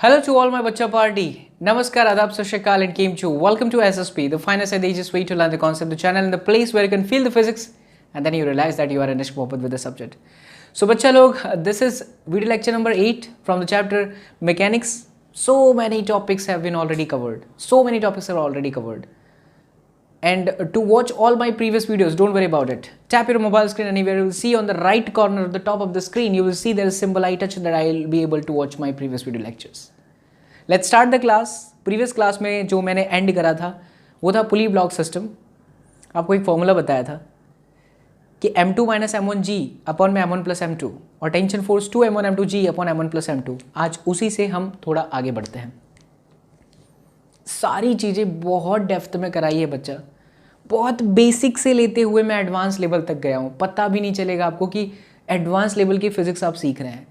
Hello to all my Bacha party. Namaskar, Adab, Sat Shri Akal and Kim Chu. Welcome to SSP, the finest and the easiest way to learn the concept, the channel and the place where you can feel the physics and then you realize that you are in Mohabbat with the subject. So Bacha log, this is video lecture number 8 from the chapter Mechanics. So many topics have been already covered. So many topics are already covered. And to watch all my previous videos, don't worry about it. Tap your mobile screen anywhere. You will see on the right corner of the top of the screen, you will see there is symbol I touch that I will be able to watch my previous video lectures. Let's start the class. Previous class में जो मैंने end करा था वो था पुली block system. आपको एक formula बताया था कि m2 माइनस m1g अपॉन में m1 प्लस m2 और tension force 2m1 m2g upon m1 plus m2. आज उसी से हम थोड़ा आगे बढ़ते हैं. सारी चीज़ें बहुत डेप्थ में कराई है बच्चा. बहुत बेसिक से लेते हुए मैं एडवांस लेवल तक गया हूँ. पता भी नहीं चलेगा आपको कि एडवांस लेवल की फिजिक्स आप सीख रहे हैं.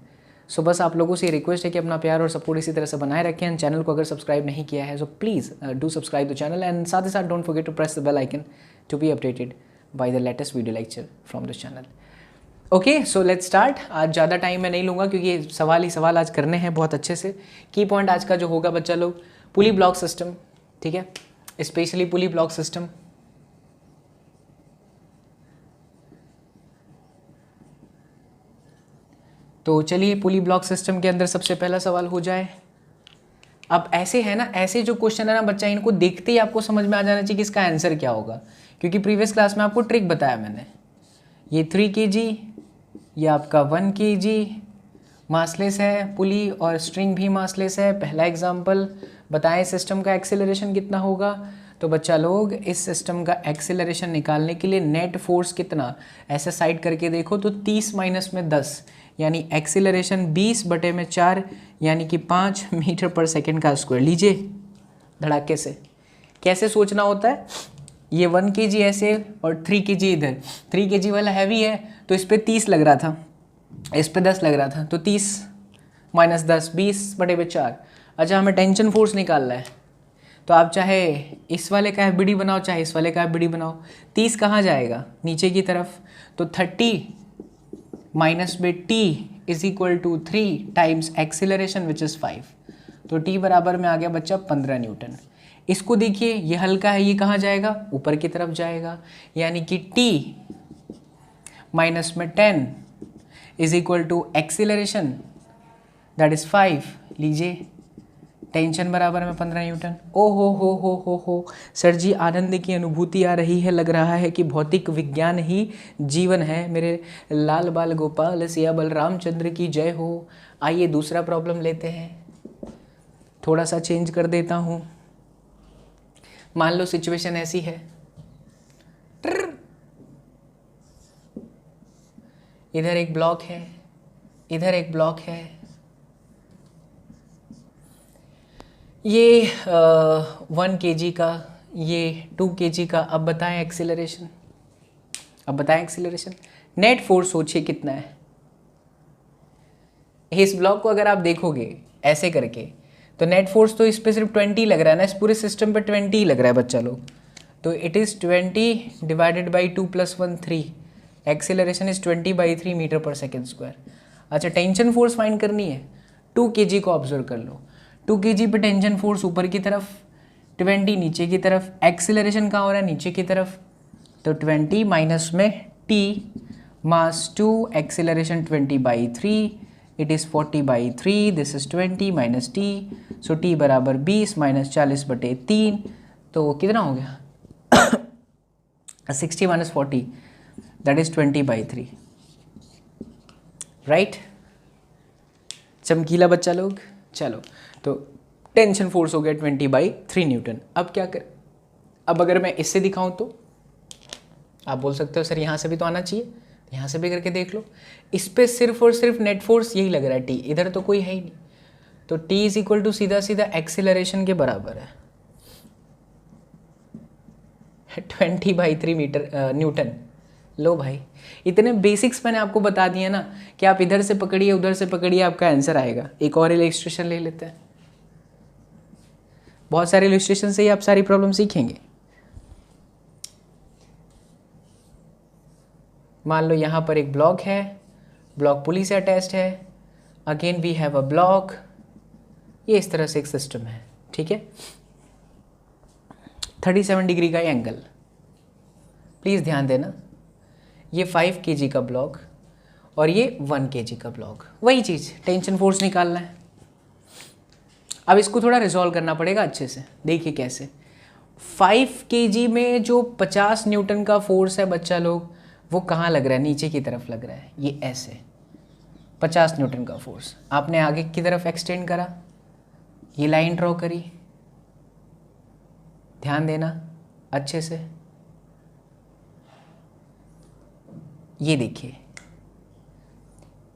सो बस आप लोगों से रिक्वेस्ट है कि अपना प्यार और सपोर्ट इसी तरह से बनाए रखें. एंड चैनल को अगर सब्सक्राइब नहीं किया है so please do subscribe the channel and साथ ही साथ don't forget to press the bell icon to be updated by the latest video lecture from this channel. Okay, so let's start. आज ज़्यादा टाइम मैं नहीं लूँगा क्योंकि सवाल ही सवाल आज करने हैं बहुत अच्छे से. की पॉइंट आज का जो होगा बच्चा लोग, पुली ब्लॉक सिस्टम. ठीक है, स्पेशली पुली ब्लॉक सिस्टम. तो चलिए पुली ब्लॉक सिस्टम के अंदर सबसे पहला सवाल हो जाए. अब ऐसे है ना, ऐसे जो क्वेश्चन है ना बच्चा, इनको देखते ही आपको समझ में आ जाना चाहिए कि इसका आंसर क्या होगा. क्योंकि प्रीवियस क्लास में आपको ट्रिक बताया मैंने. ये 3 kg, ये आपका 1 kg मासलेस है पुली और स्ट्रिंग भी मासलेस है. पहला एग्जाम्पल बताएं सिस्टम का एक्सेलरेशन कितना होगा. तो बच्चा लोग इस सिस्टम का एक्सेलरेशन निकालने के लिए नेट फोर्स कितना, ऐसे साइड करके देखो तो 30 माइनस में 10 यानी एक्सेलरेशन 20/4 यानी कि 5 मीटर पर सेकेंड का स्क्वायर. लीजिए धड़ाके से. कैसे सोचना होता है, ये 1 kg ऐसे और 3 kg इधर. 3 kg वाला हैवी है तो इस पर 30 लग रहा था, इस पे 10 लग रहा था, तो 30 माइनस 10 20/4. अच्छा, हमें टेंशन फोर्स निकालना है तो आप चाहे इस वाले का एफबीडी बनाओ चाहे इस वाले का एफबीडी बनाओ. 30 कहाँ जाएगा, नीचे की तरफ. तो 30 माइनस में t is equal to 3 times acceleration which is 5. तो t बराबर में आ गया बच्चा 15 न्यूटन. इसको देखिए, ये हल्का है, ये कहाँ जाएगा, ऊपर की तरफ जाएगा. यानी कि t माइनस में 10 is equal to acceleration that is 5. लीजिए टेंशन बराबर में 15 न्यूटन. ओ हो सर जी, आनंद की अनुभूति आ रही है. लग रहा है कि भौतिक विज्ञान ही जीवन है. मेरे लाल बाल गोपाल सिया बलरामचंद्र की जय हो. आइए दूसरा प्रॉब्लम लेते हैं. थोड़ा सा चेंज कर देता हूँ. मान लो सिचुएशन ऐसी है, इधर एक ब्लॉक है, इधर एक ब्लॉक है. ये 1 kg का, ये 2 kg का. अब बताएं एक्सीलरेशन, अब बताएं एक्सीलरेशन. नेट फोर्स सोचिए कितना है. इस ब्लॉक को अगर आप देखोगे ऐसे करके तो नेट फोर्स तो इस पर सिर्फ 20 लग रहा है ना, इस पूरे सिस्टम पे 20 लग रहा है बच्चा लोग. तो it is 20 divided by 2 + 1 3. Acceleration is 20/3 metre पर सेकेंड स्क्वायर. अच्छा, टेंशन फोर्स फाइंड करनी है. 2 kg को ऑब्जर्व कर लो. 2 kg पे टेंशन फोर्स ऊपर की तरफ, 20 नीचे की तरफ. एक्सीलरेशन कहाँ हो रहा है, नीचे की तरफ. तो 20 माइनस में t mass 2 acceleration 20/3 it is 40/3. This is 20 minus t. So t बराबर 20 माइनस 40/3. तो कितना हो गया 60 माइनस 40 दैट इज़ 20/3. राइट, चमकीला बच्चा लोग. चलो, तो टेंशन फोर्स हो गया 20/3 न्यूटन. अब क्या कर, अब अगर मैं इससे दिखाऊं तो आप बोल सकते हो सर यहाँ से भी तो आना चाहिए, यहाँ से भी करके देख लो. इस पे सिर्फ और सिर्फ नेट फोर्स यही लग रहा है, टी. इधर तो कोई है ही नहीं. तो टी इज इक्वल टू सीधा सीधा एक्सीलरेशन के बराबर है 20/3 मीटर न्यूटन. लो भाई, इतने बेसिक्स मैंने आपको बता दिए ना कि आप इधर से पकड़िए उधर से पकड़िए, आपका आंसर आएगा. एक और इलस्ट्रेशन ले लेते हैं. बहुत सारे इलस्ट्रेशन से ही आप सारी प्रॉब्लम सीखेंगे. मान लो यहाँ पर एक ब्लॉक है, ब्लॉक पुली से अटैच्ड है. Again we have a block. ये इस तरह से एक सिस्टम है, ठीक है। 37 डिग्री का एंगल, प्लीज़ ध्यान देना, ये 5 kg का ब्लॉक और ये 1 kg का ब्लॉक, वही चीज़, टेंशन फोर्स निकालना है। अब इसको थोड़ा रिजॉल्व करना पड़ेगा अच्छे से, देखिए कैसे। 5 kg में जो 50 न्यूटन का फोर्स है बच्चा लोग, वो कहाँ लग रहा है, नीचे की तरफ लग रहा है, ये ऐसे 50 न्यूटन का फोर्स आपने आगे की तरफ एक्सटेंड करा, ये लाइन ड्रॉ करी, ध्यान देना अच्छे से, ये देखिए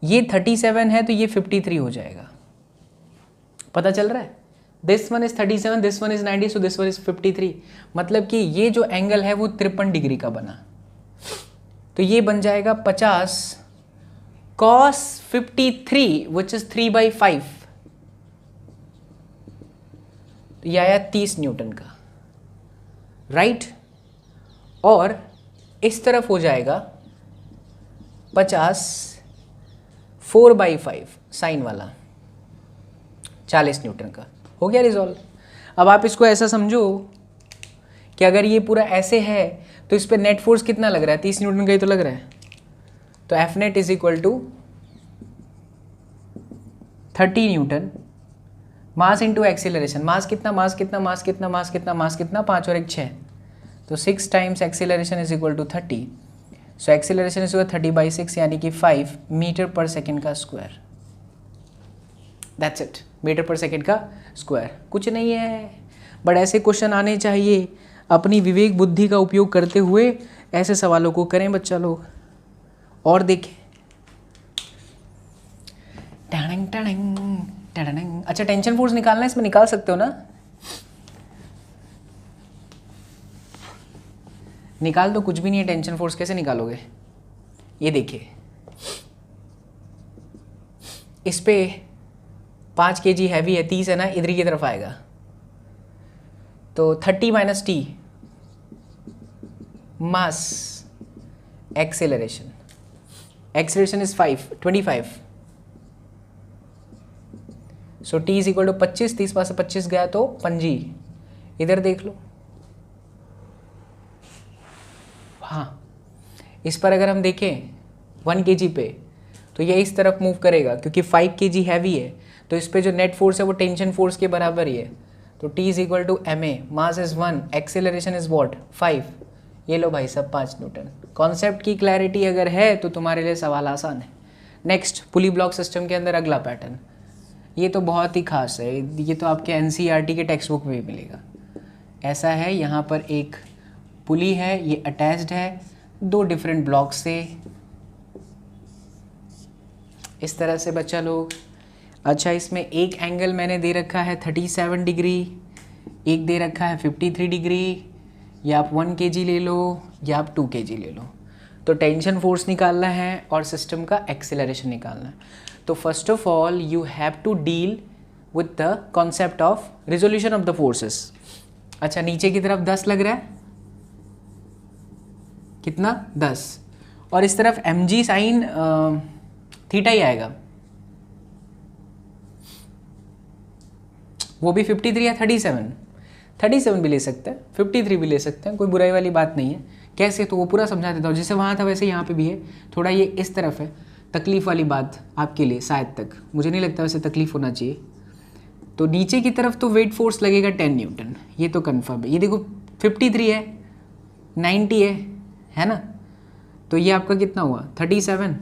ये 37 है तो ये 53 हो जाएगा, पता चल रहा है। This one is 37, this one is 90, so this one is 53, मतलब कि ये जो एंगल है वो 53 डिग्री का बना, तो ये बन जाएगा 50 cos 53 विच इज 3/5, तो ये आया 30 न्यूटन का, राइट। और इस तरफ हो जाएगा 50 4/5 साइन वाला 40 न्यूटन का, हो गया रिजॉल्व। अब आप इसको ऐसा समझो कि अगर ये पूरा ऐसे है तो इस पर नेट फोर्स कितना लग रहा है, 30 न्यूटन का ही तो लग रहा है, तो F net is equal to 30 newton mass into acceleration, mass कितना, मास कितना, मास कितना, मास कितना, मास कितना, 5 और 1 6, तो 6 times acceleration is equal to 30, so acceleration is equal 30/6 यानी कि 5 मीटर पर सेकेंड का स्क्वायर, दैट्स इट, मीटर पर सेकेंड का स्क्वायर, कुछ नहीं है। बट ऐसे क्वेश्चन आने चाहिए, अपनी विवेक बुद्धि का उपयोग करते हुए ऐसे सवालों को करें बच्चा लोग। और देखें, टडंग टडंग टडंग, अच्छा टेंशन फोर्स निकालना है, इसमें निकाल सकते हो ना, निकाल दो, कुछ भी नहीं है, टेंशन फोर्स कैसे निकालोगे। ये देखिए इस पे 5 kg हैवी है, 30 है ना, इधर की तरफ आएगा, तो 30 - t mass acceleration, acceleration is 25, so t is equal to 25, 30 पास से 25 गया तो पंजी, इधर देख लो, हाँ इस पर अगर हम देखें 1 kg पे तो ये इस तरफ मूव करेगा, क्योंकि 5 kg हैवी है, तो इस पे जो नेट फोर्स है वो टेंशन फोर्स के बराबर ही है, तो t is equal to ma, mass is 1, acceleration is what 5, ये लो भाई सब 5 न्यूटन। कॉन्सेप्ट की क्लैरिटी अगर है तो तुम्हारे लिए सवाल आसान है। नेक्स्ट, पुली ब्लॉक सिस्टम के अंदर अगला पैटर्न, ये तो बहुत ही खास है, ये तो आपके NCERT के टेक्स्ट बुक में भी मिलेगा। ऐसा है, यहाँ पर एक पुली है, ये अटैच्ड है 2 डिफरेंट ब्लॉक से, इस तरह से बच्चा लोग। अच्छा, इसमें एक एंगल मैंने दे रखा है 37 डिग्री, एक दे रखा है 53 डिग्री, या आप 1 kg ले लो या आप 2 kg ले लो। तो टेंशन फोर्स निकालना है और सिस्टम का एक्सेलरेशन निकालना है। तो first of all you have to deal with the concept of resolution of the forces. अच्छा, नीचे की तरफ 10 लग रहा है, कितना 10, और इस तरफ mg साइन थीटा ही आएगा, वो भी 53 या 37 भी ले सकते हैं, 53 भी ले सकते हैं, कोई बुराई वाली बात नहीं है। कैसे, तो वो पूरा समझा देता हूँ, जैसे वहाँ था वैसे यहाँ पे भी है, थोड़ा ये इस तरफ है, तकलीफ़ वाली बात आपके लिए शायद तक, मुझे नहीं लगता वैसे तकलीफ़ होना चाहिए। तो नीचे की तरफ तो वेट फोर्स लगेगा 10 न्यूटन, ये तो कन्फर्म है। ये देखो 53 है, 90 है ना, तो ये आपका कितना हुआ 37,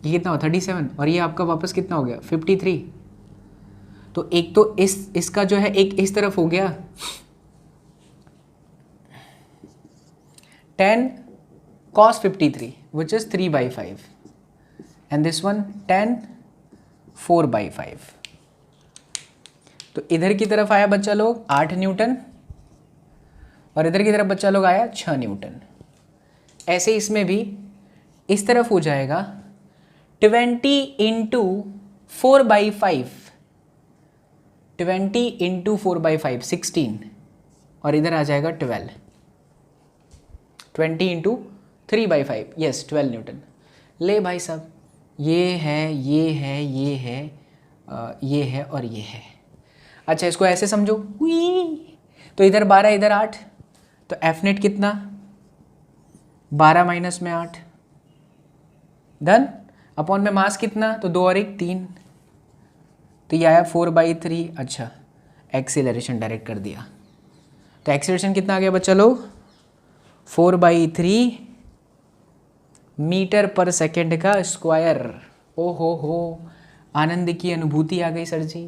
ये कितना हुआ 37, और ये आपका वापस कितना हो गया 53। तो एक तो इसका जो है एक इस तरफ हो गया 10 cos 53 which is 3/5 and this one 10 4/5। तो इधर की तरफ आया बच्चा लोग 8 न्यूटन और इधर की तरफ बच्चा लोग आया 6 न्यूटन। ऐसे इसमें भी इस तरफ हो जाएगा 20 इंटू 4/5, 20 इंटू 4/5 16, और इधर आ जाएगा 12, 20 इंटू 3/5 यस 12 न्यूटन। ले भाई साहब, ये है ये है ये है, ये है और ये है। अच्छा इसको ऐसे समझो, हुई, तो इधर 12 इधर 8, तो एफ नेट कितना 12 माइनस में 8 डन, अपॉन में मास कितना, तो 2 और 1 3, तो ये आया 4/3। अच्छा एक्सीलरेशन डायरेक्ट कर दिया, तो एक्सीलरेशन कितना आ गया बच्चा लोग 4/3 मीटर पर सेकेंड का स्क्वायर। ओ हो, आनंद की अनुभूति आ गई सर जी।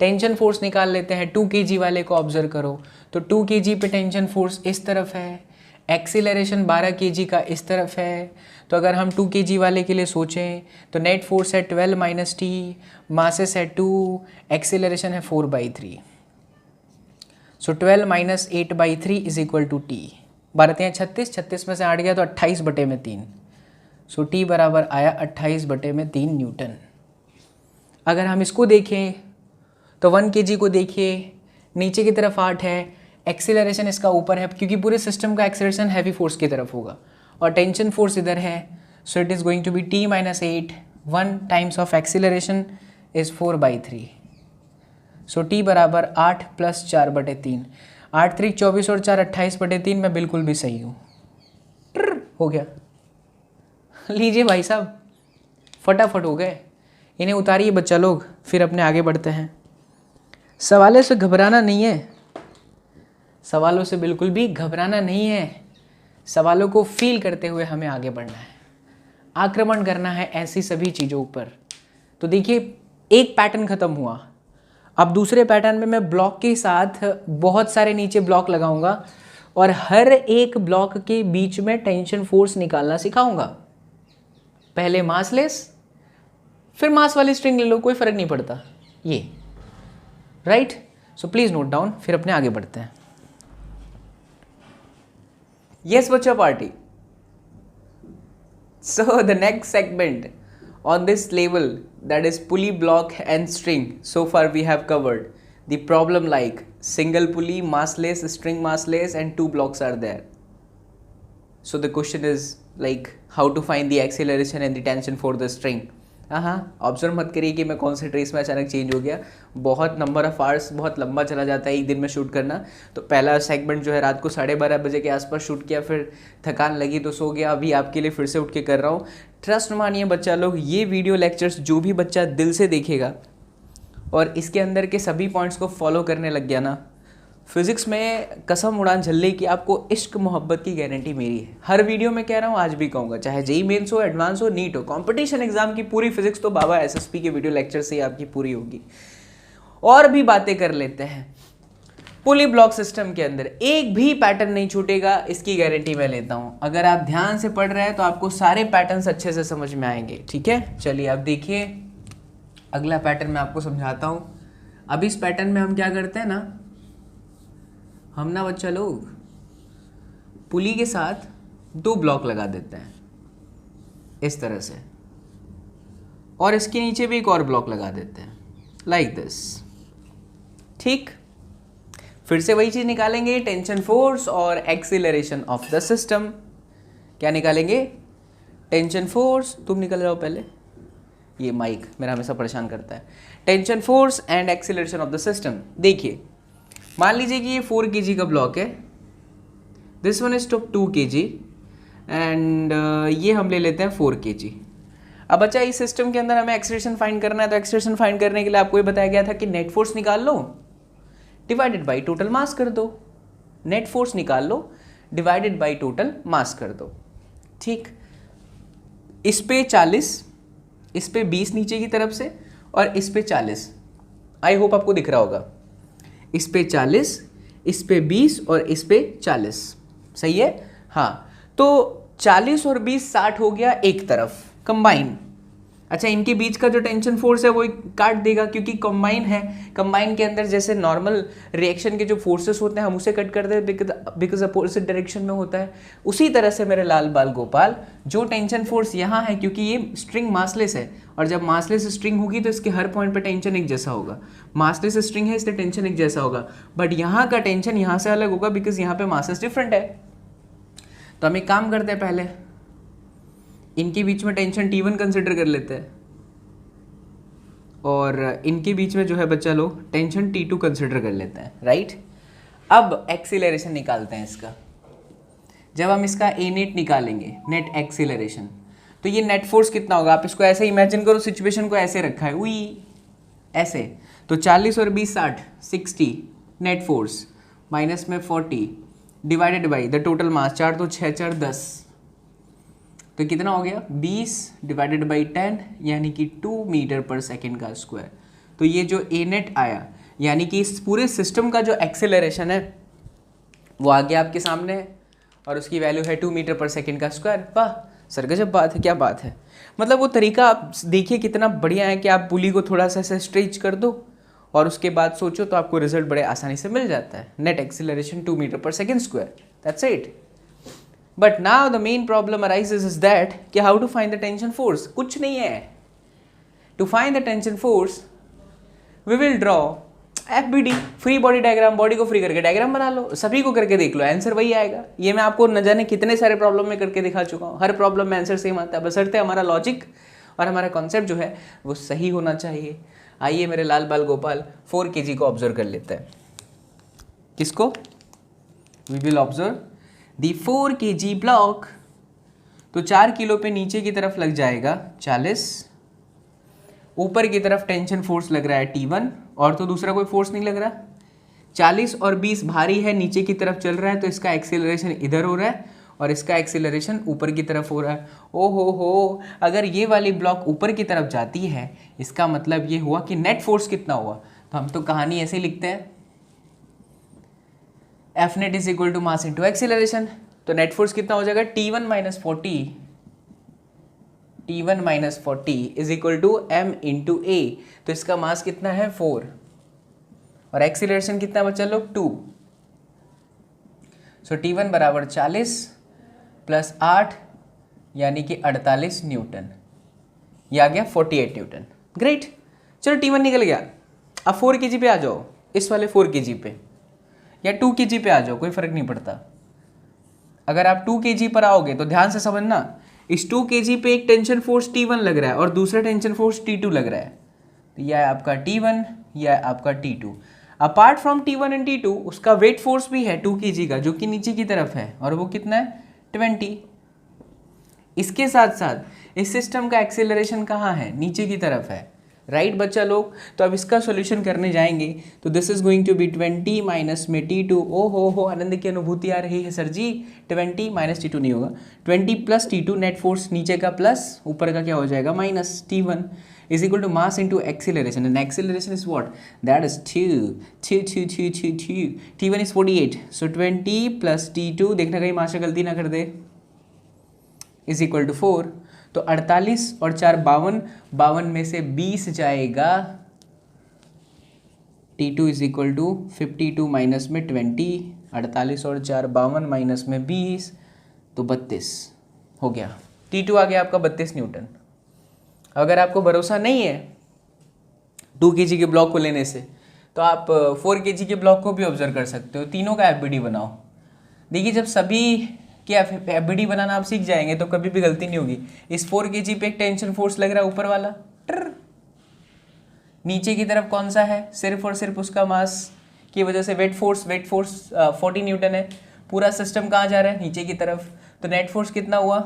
टेंशन फोर्स निकाल लेते हैं, 2 kg वाले को ऑब्जर्व करो, तो 2 kg पे टेंशन फोर्स इस तरफ है, एक्सीलरेशन 12 kg का इस तरफ है। तो अगर हम 2 kg वाले के लिए सोचें तो नेट फोर्स है 12 माइनस टी, मासेस है 2, एक्सीलरेशन है 4/3। So 12 minus 8/3 is equal to T. 12 36, 36 में से 8 गया तो 28/3। सो टी बराबर आया 28/3 न्यूटन। अगर हम इसको देखें तो 1 kg को देखिए, नीचे की तरफ 8 है, एक्सीलरेशन इसका ऊपर है क्योंकि पूरे सिस्टम का एक्सीलरेशन हैवी फोर्स की तरफ होगा, और टेंशन फोर्स इधर है। So it is going to be t minus 8, 1 times of acceleration is 4/3। So t बराबर 8 प्लस 4/3, 8 3 24 और 4 28/3। मैं बिल्कुल भी सही हूँ, हो गया। लीजिए भाई साहब, फटाफट हो गए। इन्हें उतारिए बच्चा लोग, फिर अपने आगे बढ़ते हैं। सवालों से घबराना नहीं है, सवालों से बिल्कुल भी घबराना नहीं है, सवालों को फील करते हुए हमें आगे बढ़ना है, आक्रमण करना है ऐसी सभी चीज़ों पर। तो देखिए एक पैटर्न ख़त्म हुआ, अब दूसरे पैटर्न में मैं ब्लॉक के साथ बहुत सारे नीचे ब्लॉक लगाऊंगा और हर एक ब्लॉक के बीच में टेंशन फोर्स निकालना सिखाऊंगा। पहले मासलेस, फिर मास वाली स्ट्रिंग ले लो, कोई फर्क नहीं पड़ता ये, right. So please note down, फिर अपने आगे बढ़ते हैं। यस बच्चा party. So the next segment on this level, that is pulley, block and string, so far we have covered the problem like single pulley, massless, string massless, and 2 blocks are there. So the question is like how to find the acceleration and the tension for the string. Observe मत करिए कि मैं कौन से trace में अचानक change हो गया, बहुत नंबर ऑफ आवर्स बहुत लंबा चला जाता है एक दिन में शूट करना। तो पहला सेगमेंट जो है रात को 12:30 बजे के आसपास शूट किया, फिर थकान लगी तो सो गया, अभी आपके लिए फिर से उठ के कर रहा हूँ। ट्रस्ट मानिए बच्चा लोग, ये वीडियो लेक्चर्स जो भी बच्चा दिल से देखेगा और इसके अंदर के सभी पॉइंट्स को फॉलो करने लग गया ना, फिजिक्स में कसम उड़ान झल्ले की आपको इश्क मोहब्बत की गारंटी मेरी है। हर वीडियो में कह रहा हूँ, आज भी कहूँगा, चाहे जेई मेंस हो, एडवांस हो, नीट हो, कंपटीशन एग्जाम की पूरी फिजिक्स तो बाबा एसएसपी के वीडियो लेक्चर से ही आपकी पूरी होगी। और भी बातें कर लेते हैं। पुली ब्लॉक सिस्टम के अंदर एक भी पैटर्न नहीं छूटेगा, इसकी गारंटी मैं लेता हूँ। अगर आप ध्यान से पढ़ रहे हैं तो आपको सारे पैटर्न्स अच्छे से समझ में आएंगे, ठीक है। चलिए अब देखिए अगला पैटर्न मैं आपको समझाता हूँ। अब इस पैटर्न में हम क्या करते हैं ना, हम ना बच्चा लोग पुली के साथ 2 ब्लॉक लगा देते हैं इस तरह से, और इसके नीचे भी एक और ब्लॉक लगा देते हैं लाइक दिस, ठीक। फिर से वही चीज़ निकालेंगे, टेंशन फोर्स और एक्सीलरेशन ऑफ द सिस्टम। क्या निकालेंगे, टेंशन फोर्स, तुम निकल जाओ पहले, ये माइक मेरा हमेशा परेशान करता है। Tension force and acceleration of the system. देखिए मान लीजिए कि ये 4 kg का ब्लॉक है, this one is 2 kg and ये हम ले लेते हैं 4 kg। अब बच्चा इस सिस्टम के अंदर हमें एक्सीलरेशन फाइंड करना है, तो एक्सीलरेशन फाइंड करने के लिए आपको ये बताया गया था कि नेट फोर्स निकाल लो डिवाइडेड बाई टोटल मास कर दो। नेट फोर्स निकाल लो डिवाइडेड बाई टोटल मास कर दो, ठीक। इस पे 40, इस पे 20 नीचे की तरफ से, और इस पे 40। आई होप आपको दिख रहा होगा, इस पे 40, इस पे 20 और इस पे 40, सही है। हाँ, तो 40 और 20 60 हो गया एक तरफ कंबाइन। अच्छा, इनके बीच का जो टेंशन फोर्स है वो काट देगा क्योंकि कंबाइन है। कंबाइन के अंदर जैसे नॉर्मल रिएक्शन के जो फोर्सेस होते हैं हम उसे कट कर देते बिकॉज अपोजिट डायरेक्शन में होता है। उसी तरह से मेरे लाल बाल गोपाल, जो टेंशन फोर्स यहाँ है, क्योंकि ये स्ट्रिंग मासलेस है और जब मासलेस स्ट्रिंग होगी तो इसके हर पॉइंट पे टेंशन एक जैसा होगा। मासलेस स्ट्रिंग है इसलिए टेंशन एक जैसा होगा, बट यहाँ का टेंशन यहाँ से अलग होगा बिकॉज यहाँ पे मासेस डिफरेंट है। तो हम एक काम करते हैं, पहले इनके बीच में टेंशन T1 कंसिडर कर लेते हैं और इनके बीच में जो है बच्चा लोग टेंशन T2 कंसिडर कर लेते हैं, राइट। अब एक्सीलरेशन निकालते हैं इसका। जब हम इसका ए नेट निकालेंगे, नेट एक्सीलरेशन, तो ये नेट फोर्स कितना होगा? आप इसको ऐसे इमेजिन करो, सिचुएशन को ऐसे रखा है, उई ऐसे, तो 40 और 20 60 60 नेट फोर्स माइनस में 40 divided by the total mass, 4 तो 6 4 10, तो कितना हो गया? 20 डिवाइडेड बाई 10 यानी कि 2 मीटर पर सेकेंड का स्क्वायर। तो ये जो ए नेट आया, यानी कि इस पूरे सिस्टम का जो एक्सेलरेशन है वो आगे आपके सामने है और उसकी वैल्यू है 2 मीटर पर सेकेंड का स्क्वायर। वाह सर गजब बात है, क्या बात है। मतलब वो तरीका आप देखिए कितना बढ़िया है कि आप पुली को थोड़ा सा ऐसे स्ट्रेच कर दो और उसके बाद सोचो तो आपको रिजल्ट बड़े आसानी से मिल जाता है। नेट एक्सेलरेशन 2 मीटर पर second square, that's it. But now the main problem arises is that कि how to find the tension force. कुछ नहीं है, to find the tension force we will draw FBD, free body diagram. Body को free करके diagram बना लो, सभी को करके देख लो, आंसर वही आएगा। ये मैं आपको न जाने कितने सारे प्रॉब्लम में करके दिखा चुका हूँ, हर प्रॉब्लम में आंसर सेम आता है, बशर्ते हमारा लॉजिक और हमारा कॉन्सेप्ट जो है वो सही होना चाहिए। आइए मेरे लाल बाल गोपाल 4 kg को ऑब्जर्व कर लेते हैं। किसको? We will observe the 4 kg block. तो 4 किलो पे नीचे की तरफ लग जाएगा 40, ऊपर की तरफ टेंशन फोर्स लग रहा है T1 और तो दूसरा कोई फोर्स नहीं लग रहा। 40 और 20 भारी है, नीचे की तरफ चल रहा है, तो इसका एक्सेलरेशन इधर हो रहा है और इसका एक्सेलरेशन ऊपर की तरफ हो रहा है। ओ हो, अगर ये वाली ब्लॉक ऊपर की तरफ जाती है इसका मतलब ये हुआ कि नेट फोर्स कितना हुआ। तो हम तो कहानी ऐसे लिखते हैं, F net is equal to mass into acceleration. तो नेट फोर्स कितना हो जाएगा? T1 minus 40 is equal to M into a. तो इसका मास कितना है? 4 और एक्सीलरेशन कितना बचा लोग? 2। सो T1 बराबर 40 प्लस 8 यानी कि 48 न्यूटन। ये आ गया 48 न्यूटन। ग्रेट, चलो T1 निकल गया। अब 4 kg पे आ जाओ, इस वाले 4 kg पे या 2 kg पे आ जाओ, कोई फर्क नहीं पड़ता। अगर आप 2 kg पर आओगे तो ध्यान से समझना, इस 2 kg पे एक टेंशन फोर्स T1 लग रहा है और दूसरा टेंशन फोर्स T2 लग रहा है। तो यह है आपका T1, यह है आपका T2। Apart from T1 and T2 उसका वेट फोर्स भी है 2 kg का, जो कि नीचे की तरफ है, और वो कितना है? 20। इसके साथ साथ इस सिस्टम का एक्सेलरेशन कहाँ है? नीचे की तरफ है, राइट बच्चा लोग। तो अब इसका सॉल्यूशन करने जाएंगे तो this is going to be 20 minus में T2। ओ हो, आनंद की अनुभूति आ रही है सर जी। 20 माइनस T2 नहीं होगा, 20 प्लस T2, नेट फोर्स नीचे का प्लस ऊपर का क्या हो जाएगा? Minus. T1 is equal to mass into acceleration, and acceleration is what? That is 2। T1 is 48, so 20 plus T2, देखना कहीं माशा गलती ना कर दे, इज इक्वल टू 4। तो 48 और 4 52, 52 में से 20 जाएगा। T2 is equal to 52 minus में 20, 48 और 4 52 माइनस में 20, तो 32 हो गया। T2 आ गया आपका 32 न्यूटन। अगर आपको भरोसा नहीं है 2 kg के ब्लॉक को लेने से, तो आप 4 kg के ब्लॉक को भी ऑब्जर्व कर सकते हो। तीनों का FBD बनाओ। देखिए जब सभी कि FBD बनाना आप सीख जाएंगे तो कभी भी गलती नहीं होगी। इस 4 kg पे एक टेंशन फोर्स लग रहा है ऊपर वाला, नीचे की तरफ कौन सा है? सिर्फ और सिर्फ उसका मास की वजह से वेट फोर्स 40 न्यूटन है। पूरा सिस्टम कहाँ जा रहा है? नीचे की तरफ। तो नेट फोर्स कितना हुआ?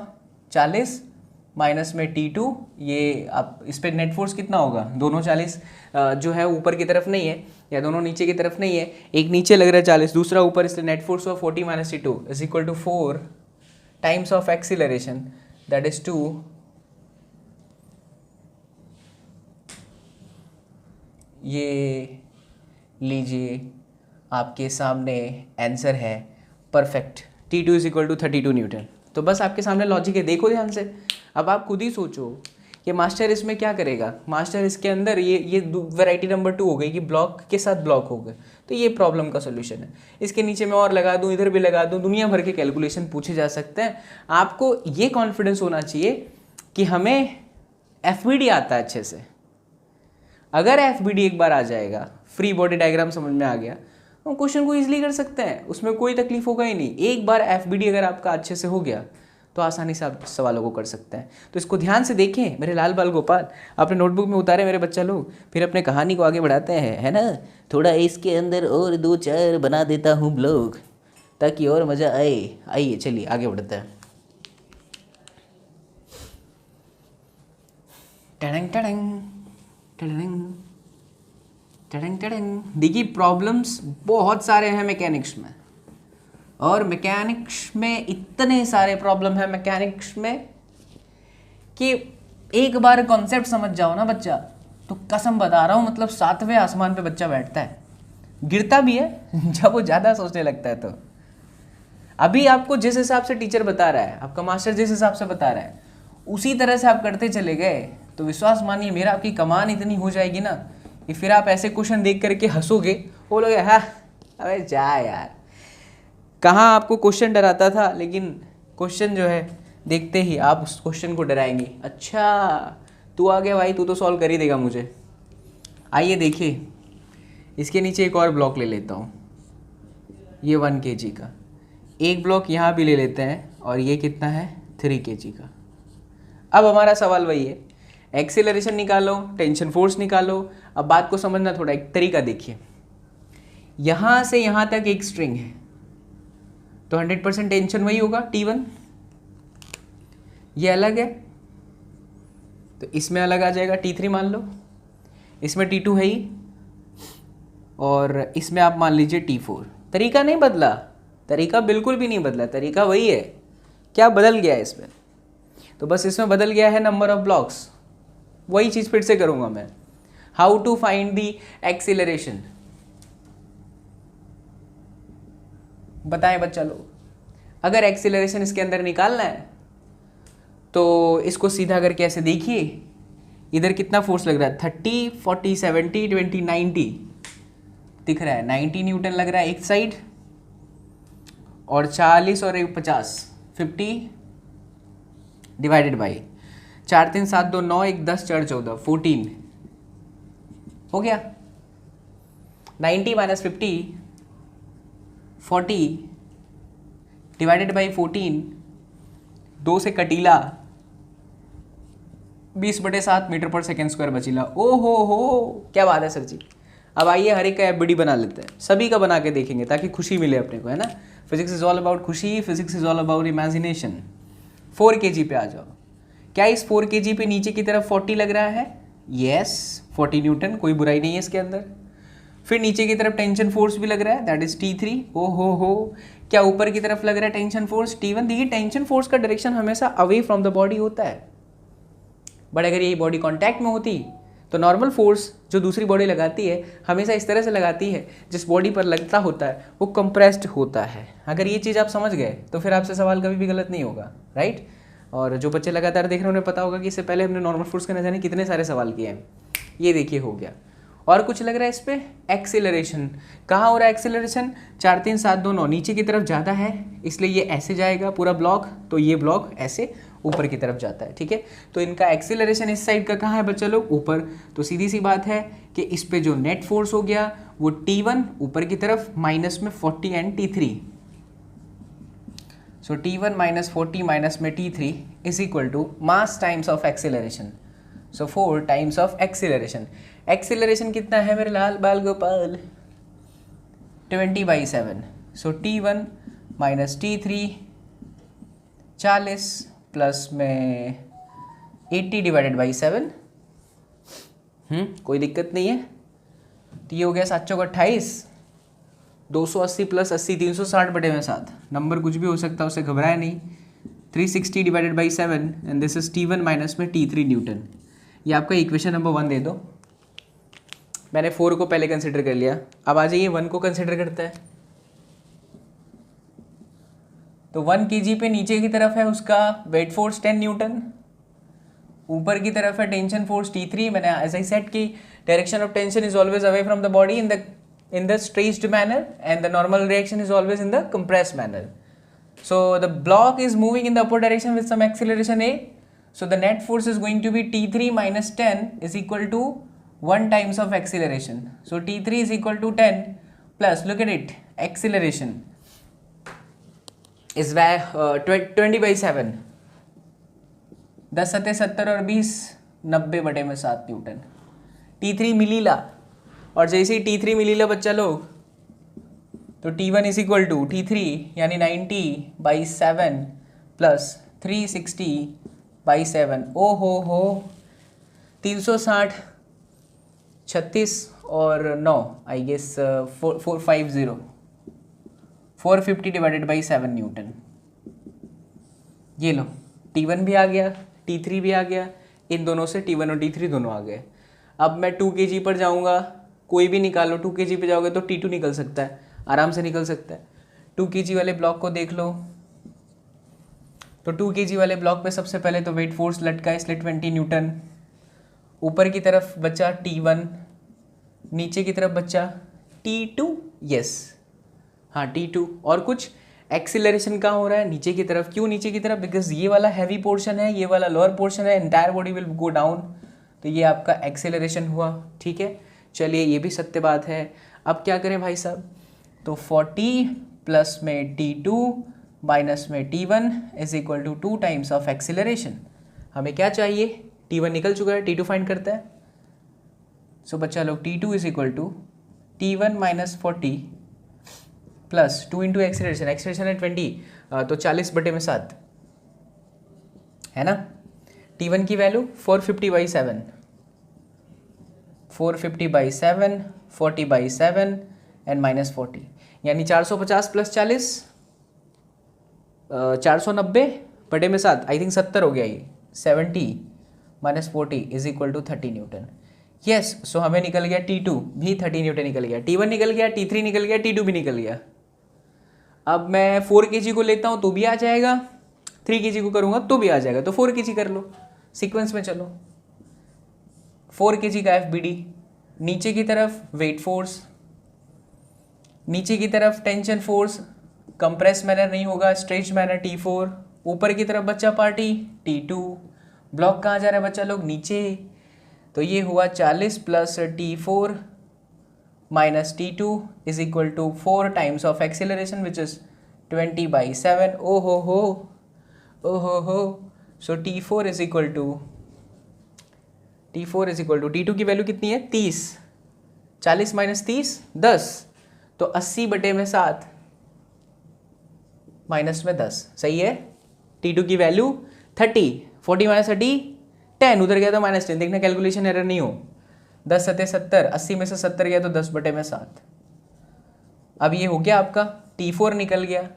40 माइनस में T2, ये आप इस पर नेट फोर्स कितना होगा? दोनों 40 जो है ऊपर की तरफ नहीं है या दोनों नीचे की तरफ नहीं है, एक नीचे लग रहा है 40, दूसरा ऊपर, इसलिए नेट फोर्स हुआ 40 minus T2 is equal to 4 times of acceleration, that is 2। ये लीजिए आपके सामने आंसर है perfect. T2 is equal to 32 newton. तो बस आपके सामने लॉजिक है, देखो ध्यान से। अब आप खुद ही सोचो कि मास्टर इसमें क्या करेगा। मास्टर इसके अंदर ये वैरायटी नंबर 2 हो गई कि ब्लॉक के साथ ब्लॉक हो गए, तो ये प्रॉब्लम का सोल्यूशन है। इसके नीचे मैं और लगा दूं, इधर भी लगा दूं, दुनिया भर के कैलकुलेशन पूछे जा सकते हैं। आपको ये कॉन्फिडेंस होना चाहिए कि हमें FBD आता है अच्छे से। अगर FBD एक बार आ जाएगा, फ्री बॉडी डायग्राम समझ में आ गया, तो क्वेश्चन को ईजिली कर सकते हैं, उसमें कोई तकलीफ होगा ही नहीं। एक बार FBD अगर आपका अच्छे से हो गया तो आसानी से आप सवालों को कर सकते हैं। तो इसको ध्यान से देखें मेरे लाल बाल गोपाल, अपने नोटबुक में उतारे मेरे बच्चा लोग, फिर अपने कहानी को आगे बढ़ाते हैं, है ना। थोड़ा इसके अंदर और 2-4 बना देता हूँ ब्लॉग ताकि और मज़ा आए। आइए चलिए आगे बढ़ते हैं। टड़ंग टड़ंग टड़ंग टड़ंग टड़ंग। देखिए प्रॉब्लम्स बहुत सारे हैं मैकेनिक्स में, और मैकेनिक्स में इतने सारे प्रॉब्लम है मैकेनिक्स में कि एक बार कॉन्सेप्ट समझ जाओ ना बच्चा, तो कसम बता रहा हूँ मतलब 7वें आसमान पे बच्चा बैठता है, गिरता भी है जब वो ज़्यादा सोचने लगता है। तो अभी आपको जिस हिसाब से टीचर बता रहा है, आपका मास्टर जिस हिसाब से बता रहा है, उसी तरह से आप करते चले गए तो विश्वास मानिए मेरा, आपकी कमान इतनी हो जाएगी ना कि फिर आप ऐसे क्वेश्चन देख करके हंसोगे, वो लोग हाँ अबे जा यार, कहाँ आपको क्वेश्चन डराता था, लेकिन क्वेश्चन जो है देखते ही आप उस क्वेश्चन को डराएंगे। अच्छा तू आ गया भाई, तू तो सॉल्व कर ही देगा मुझे। आइए देखिए, इसके नीचे एक और ब्लॉक ले लेता हूँ, ये 1 kg का एक ब्लॉक यहाँ भी ले लेते हैं, और ये कितना है 3 kg का। अब हमारा सवाल वही है, एक्सीलरेशन निकालो, टेंशन फोर्स निकालो। अब बात को समझना थोड़ा, एक तरीका देखिए, यहाँ से यहाँ तक एक स्ट्रिंग है तो 100% टेंशन वही होगा T1, ये अलग है तो इसमें अलग आ जाएगा T3 मान लो, इसमें T2 है ही, और इसमें आप मान लीजिए T4। तरीका नहीं बदला, तरीका बिल्कुल भी नहीं बदला, तरीका वही है। क्या बदल गया है इसमें? तो बस इसमें बदल गया है नंबर ऑफ ब्लॉक्स। वही चीज़ फिर से करूँगा मैं, how to find the acceleration. बताएं बच्चा लोग, अगर एक्सीलरेशन इसके अंदर निकालना है तो इसको सीधा करके ऐसे देखिए, इधर कितना फोर्स लग रहा है 30, 40, 70, 20, 90 दिख रहा है, 90 न्यूटन लग रहा है एक साइड, और 40 और 50 50 डिवाइडेड बाई 4 3 7 2 9 1 10 4 14 14 हो गया। 90 माइनस 50 40 डिवाइडेड बाई 14, 2 से कटीला 20/7 मीटर पर सेकेंड स्क्वायर बचीला। ओ हो क्या बात है सर जी। अब आइए हर एक का एफबीडी बना लेते हैं, सभी का बना के देखेंगे ताकि खुशी मिले अपने को, है ना। फिजिक्स इज ऑल अबाउट खुशी, physics is all about imagination. 4 kg पे आ जाओ। क्या इस 4 kg पे नीचे की तरफ 40 लग रहा है? यस 40 न्यूटन, कोई बुराई नहीं है इसके अंदर। फिर नीचे की तरफ टेंशन फोर्स भी लग रहा है, दैट इज T3। ओ हो क्या ऊपर की तरफ लग रहा है टेंशन फोर्स T1। देखिए टेंशन फोर्स का डायरेक्शन हमेशा अवे फ्रॉम द बॉडी होता है, बट अगर ये बॉडी कांटेक्ट में होती तो नॉर्मल फोर्स जो दूसरी बॉडी लगाती है हमेशा इस तरह से लगाती है, जिस बॉडी पर लगता होता है वो कंप्रेस्ड होता है। अगर ये चीज़ आप समझ गए तो फिर आपसे सवाल कभी भी गलत नहीं होगा, राइट। और जो बच्चे लगातार देख रहे हैं उन्हें पता होगा कि इससे पहले हमने नॉर्मल फोर्स के न जाने कितने सारे सवाल किए हैं। ये देखिए हो गया। और कुछ लग रहा है इस पर एक्सीलरेशन, कहाँ हो रहा है एक्सीलरेशन? 4 3 7 2 9 नीचे की तरफ ज़्यादा है, इसलिए ये ऐसे जाएगा पूरा ब्लॉक, तो ये ब्लॉक ऐसे ऊपर की तरफ जाता है, ठीक है। तो इनका एक्सीलरेशन इस साइड का कहाँ है बच्चा लोग? ऊपर। तो सीधी सी बात है कि इस पे जो नेट फोर्स हो गया वो T1 ऊपर की तरफ माइनस में 40 and T3। So T1 minus 40 minus में T3 is equal to mass times of acceleration. So 4 times of acceleration. Acceleration कितना है मेरे लाल बाल गोपाल? 20/7। सो T1 माइनस T3 40 प्लस में 80 डिवाइडेड बाई 7। कोई दिक्कत नहीं है। तो ये हो गया 7 चौक 28, 280 प्लस 80 360/7। नंबर कुछ भी हो सकता है, उससे घबराए नहीं। 360 divided by 7 and this is T1 minus में T3 न्यूटन। ये आपका इक्वेशन नंबर 1 दे दो। मैंने 4 को पहले कंसिडर कर लिया, अब आ जाइए 1 को कंसिडर करता है। तो 1 kg पे नीचे की तरफ है उसका वेट फोर्स 10 न्यूटन, ऊपर की तरफ है टेंशन फोर्स T3। मैंने एज आई सेड कि direction of tension is always away from the body in the stretched manner and the normal reaction is always in the compressed manner. So the block is moving in the upward direction with some acceleration a. So the net force is going to be T3 minus 10 is equal to 1 times of acceleration. So T3 is equal to 10 plus, look at it, acceleration इस वै 20/7, 10 सत्ते 70 और 20 90/7 Newton. T3 मिलीला, और जैसे ही T3 मिलीला बच्चा लोग, तो T1 is equal to T3 यानी 90/7 प्लस 360/7। ओ हो 360, 36 और 9 आई गेस 450/7 न्यूटन। ये लो T1 भी आ गया, T3 भी आ गया, इन दोनों से T1 और T3 दोनों आ गए। अब मैं 2 kg पर जाऊंगा, कोई भी निकालो, 2 kg पे जाओगे तो T2 निकल सकता है, आराम से निकल सकता है। 2 kg वाले ब्लॉक को देख लो, तो 2 kg वाले ब्लॉक पे सबसे पहले तो वेट फोर्स लटका है, इसलिए 20 न्यूटन। ऊपर की तरफ बचा T1, नीचे की तरफ बचा T2, यस हाँ T2। और कुछ एक्सीलरेशन कहाँ हो रहा है, नीचे की तरफ। क्यों नीचे की तरफ? बिकॉज ये वाला हैवी पोर्शन है, ये वाला लोअर पोर्शन है, entire body will go down, तो ये आपका एक्सेलरेशन हुआ। ठीक है, चलिए ये भी सत्य बात है। अब क्या करें भाई साहब, तो 40 प्लस में T2 माइनस में T1 is equal to 2 times of acceleration. हमें क्या चाहिए, T1 निकल चुका है, T2 फाइंड करता है। सो बच्चा लोग T2 is equal to T1 minus 40 plus 2 into acceleration, acceleration है 20, तो 40/7 है ना। T1 की वैल्यू 450/7, 450/7, 40/7 एंड माइनस 40, यानी 450 प्लस 40 490/7, आई थिंक 70 हो गया ये, 70 minus 40 is equal to 30 newton. Yes, so हमें निकल गया T2 भी 30 न्यूटन निकल गया, T1 निकल गया, T3 निकल गया, T2 भी निकल गया। अब मैं 4 kg को लेता हूँ तो भी आ जाएगा, 3 kg को करूँगा तो भी आ जाएगा, तो 4 kg कर लो, सीक्वेंस में चलो। 4 kg का FBD, नीचे की तरफ वेट फोर्स, नीचे की तरफ टेंशन फोर्स, कंप्रेस मैनर नहीं होगा, स्ट्रेच मैनर T4, ऊपर की तरफ बच्चा पार्टी T2, ब्लॉक कहाँ जा रहा है बच्चा लोग, नीचे, तो ये हुआ 40 plus T4 minus T2 is equal to 4 times of acceleration which is 20/7। ओ हो, so T4 is equal to T2 की वैल्यू कितनी है 30, 40 माइनस 30 10, तो 80/7 माइनस में 10, सही है। T2 की वैल्यू 30, 40 माइनस 30 10, उधर गया तो -10, देखना कैलकुलेशन एरर नहीं हो। 10 सत्ते 70, 80 में से 70 गया तो 10/7। अब ये हो गया आपका, T4 निकल गया,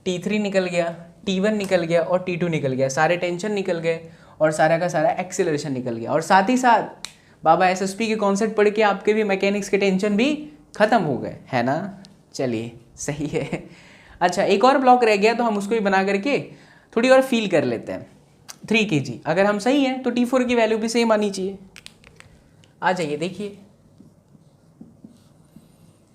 T3 निकल गया, T1 निकल गया और T2 निकल गया, सारे टेंशन निकल गए और सारा का सारा एक्सेलरेशन निकल गया। और साथ ही साथ बाबा SSP के कॉन्सेप्ट पढ़ के आपके भी मैकेनिक्स के टेंशन भी खत्म हो गए, है ना। चलिए सही है। अच्छा, एक और ब्लॉक रह गया, तो हम उसको भी बना करके थोड़ी और फील कर लेते हैं। 3 kg, अगर हम सही हैं तो T4 की वैल्यू भी सेम आनी चाहिए। आ जाइए देखिए,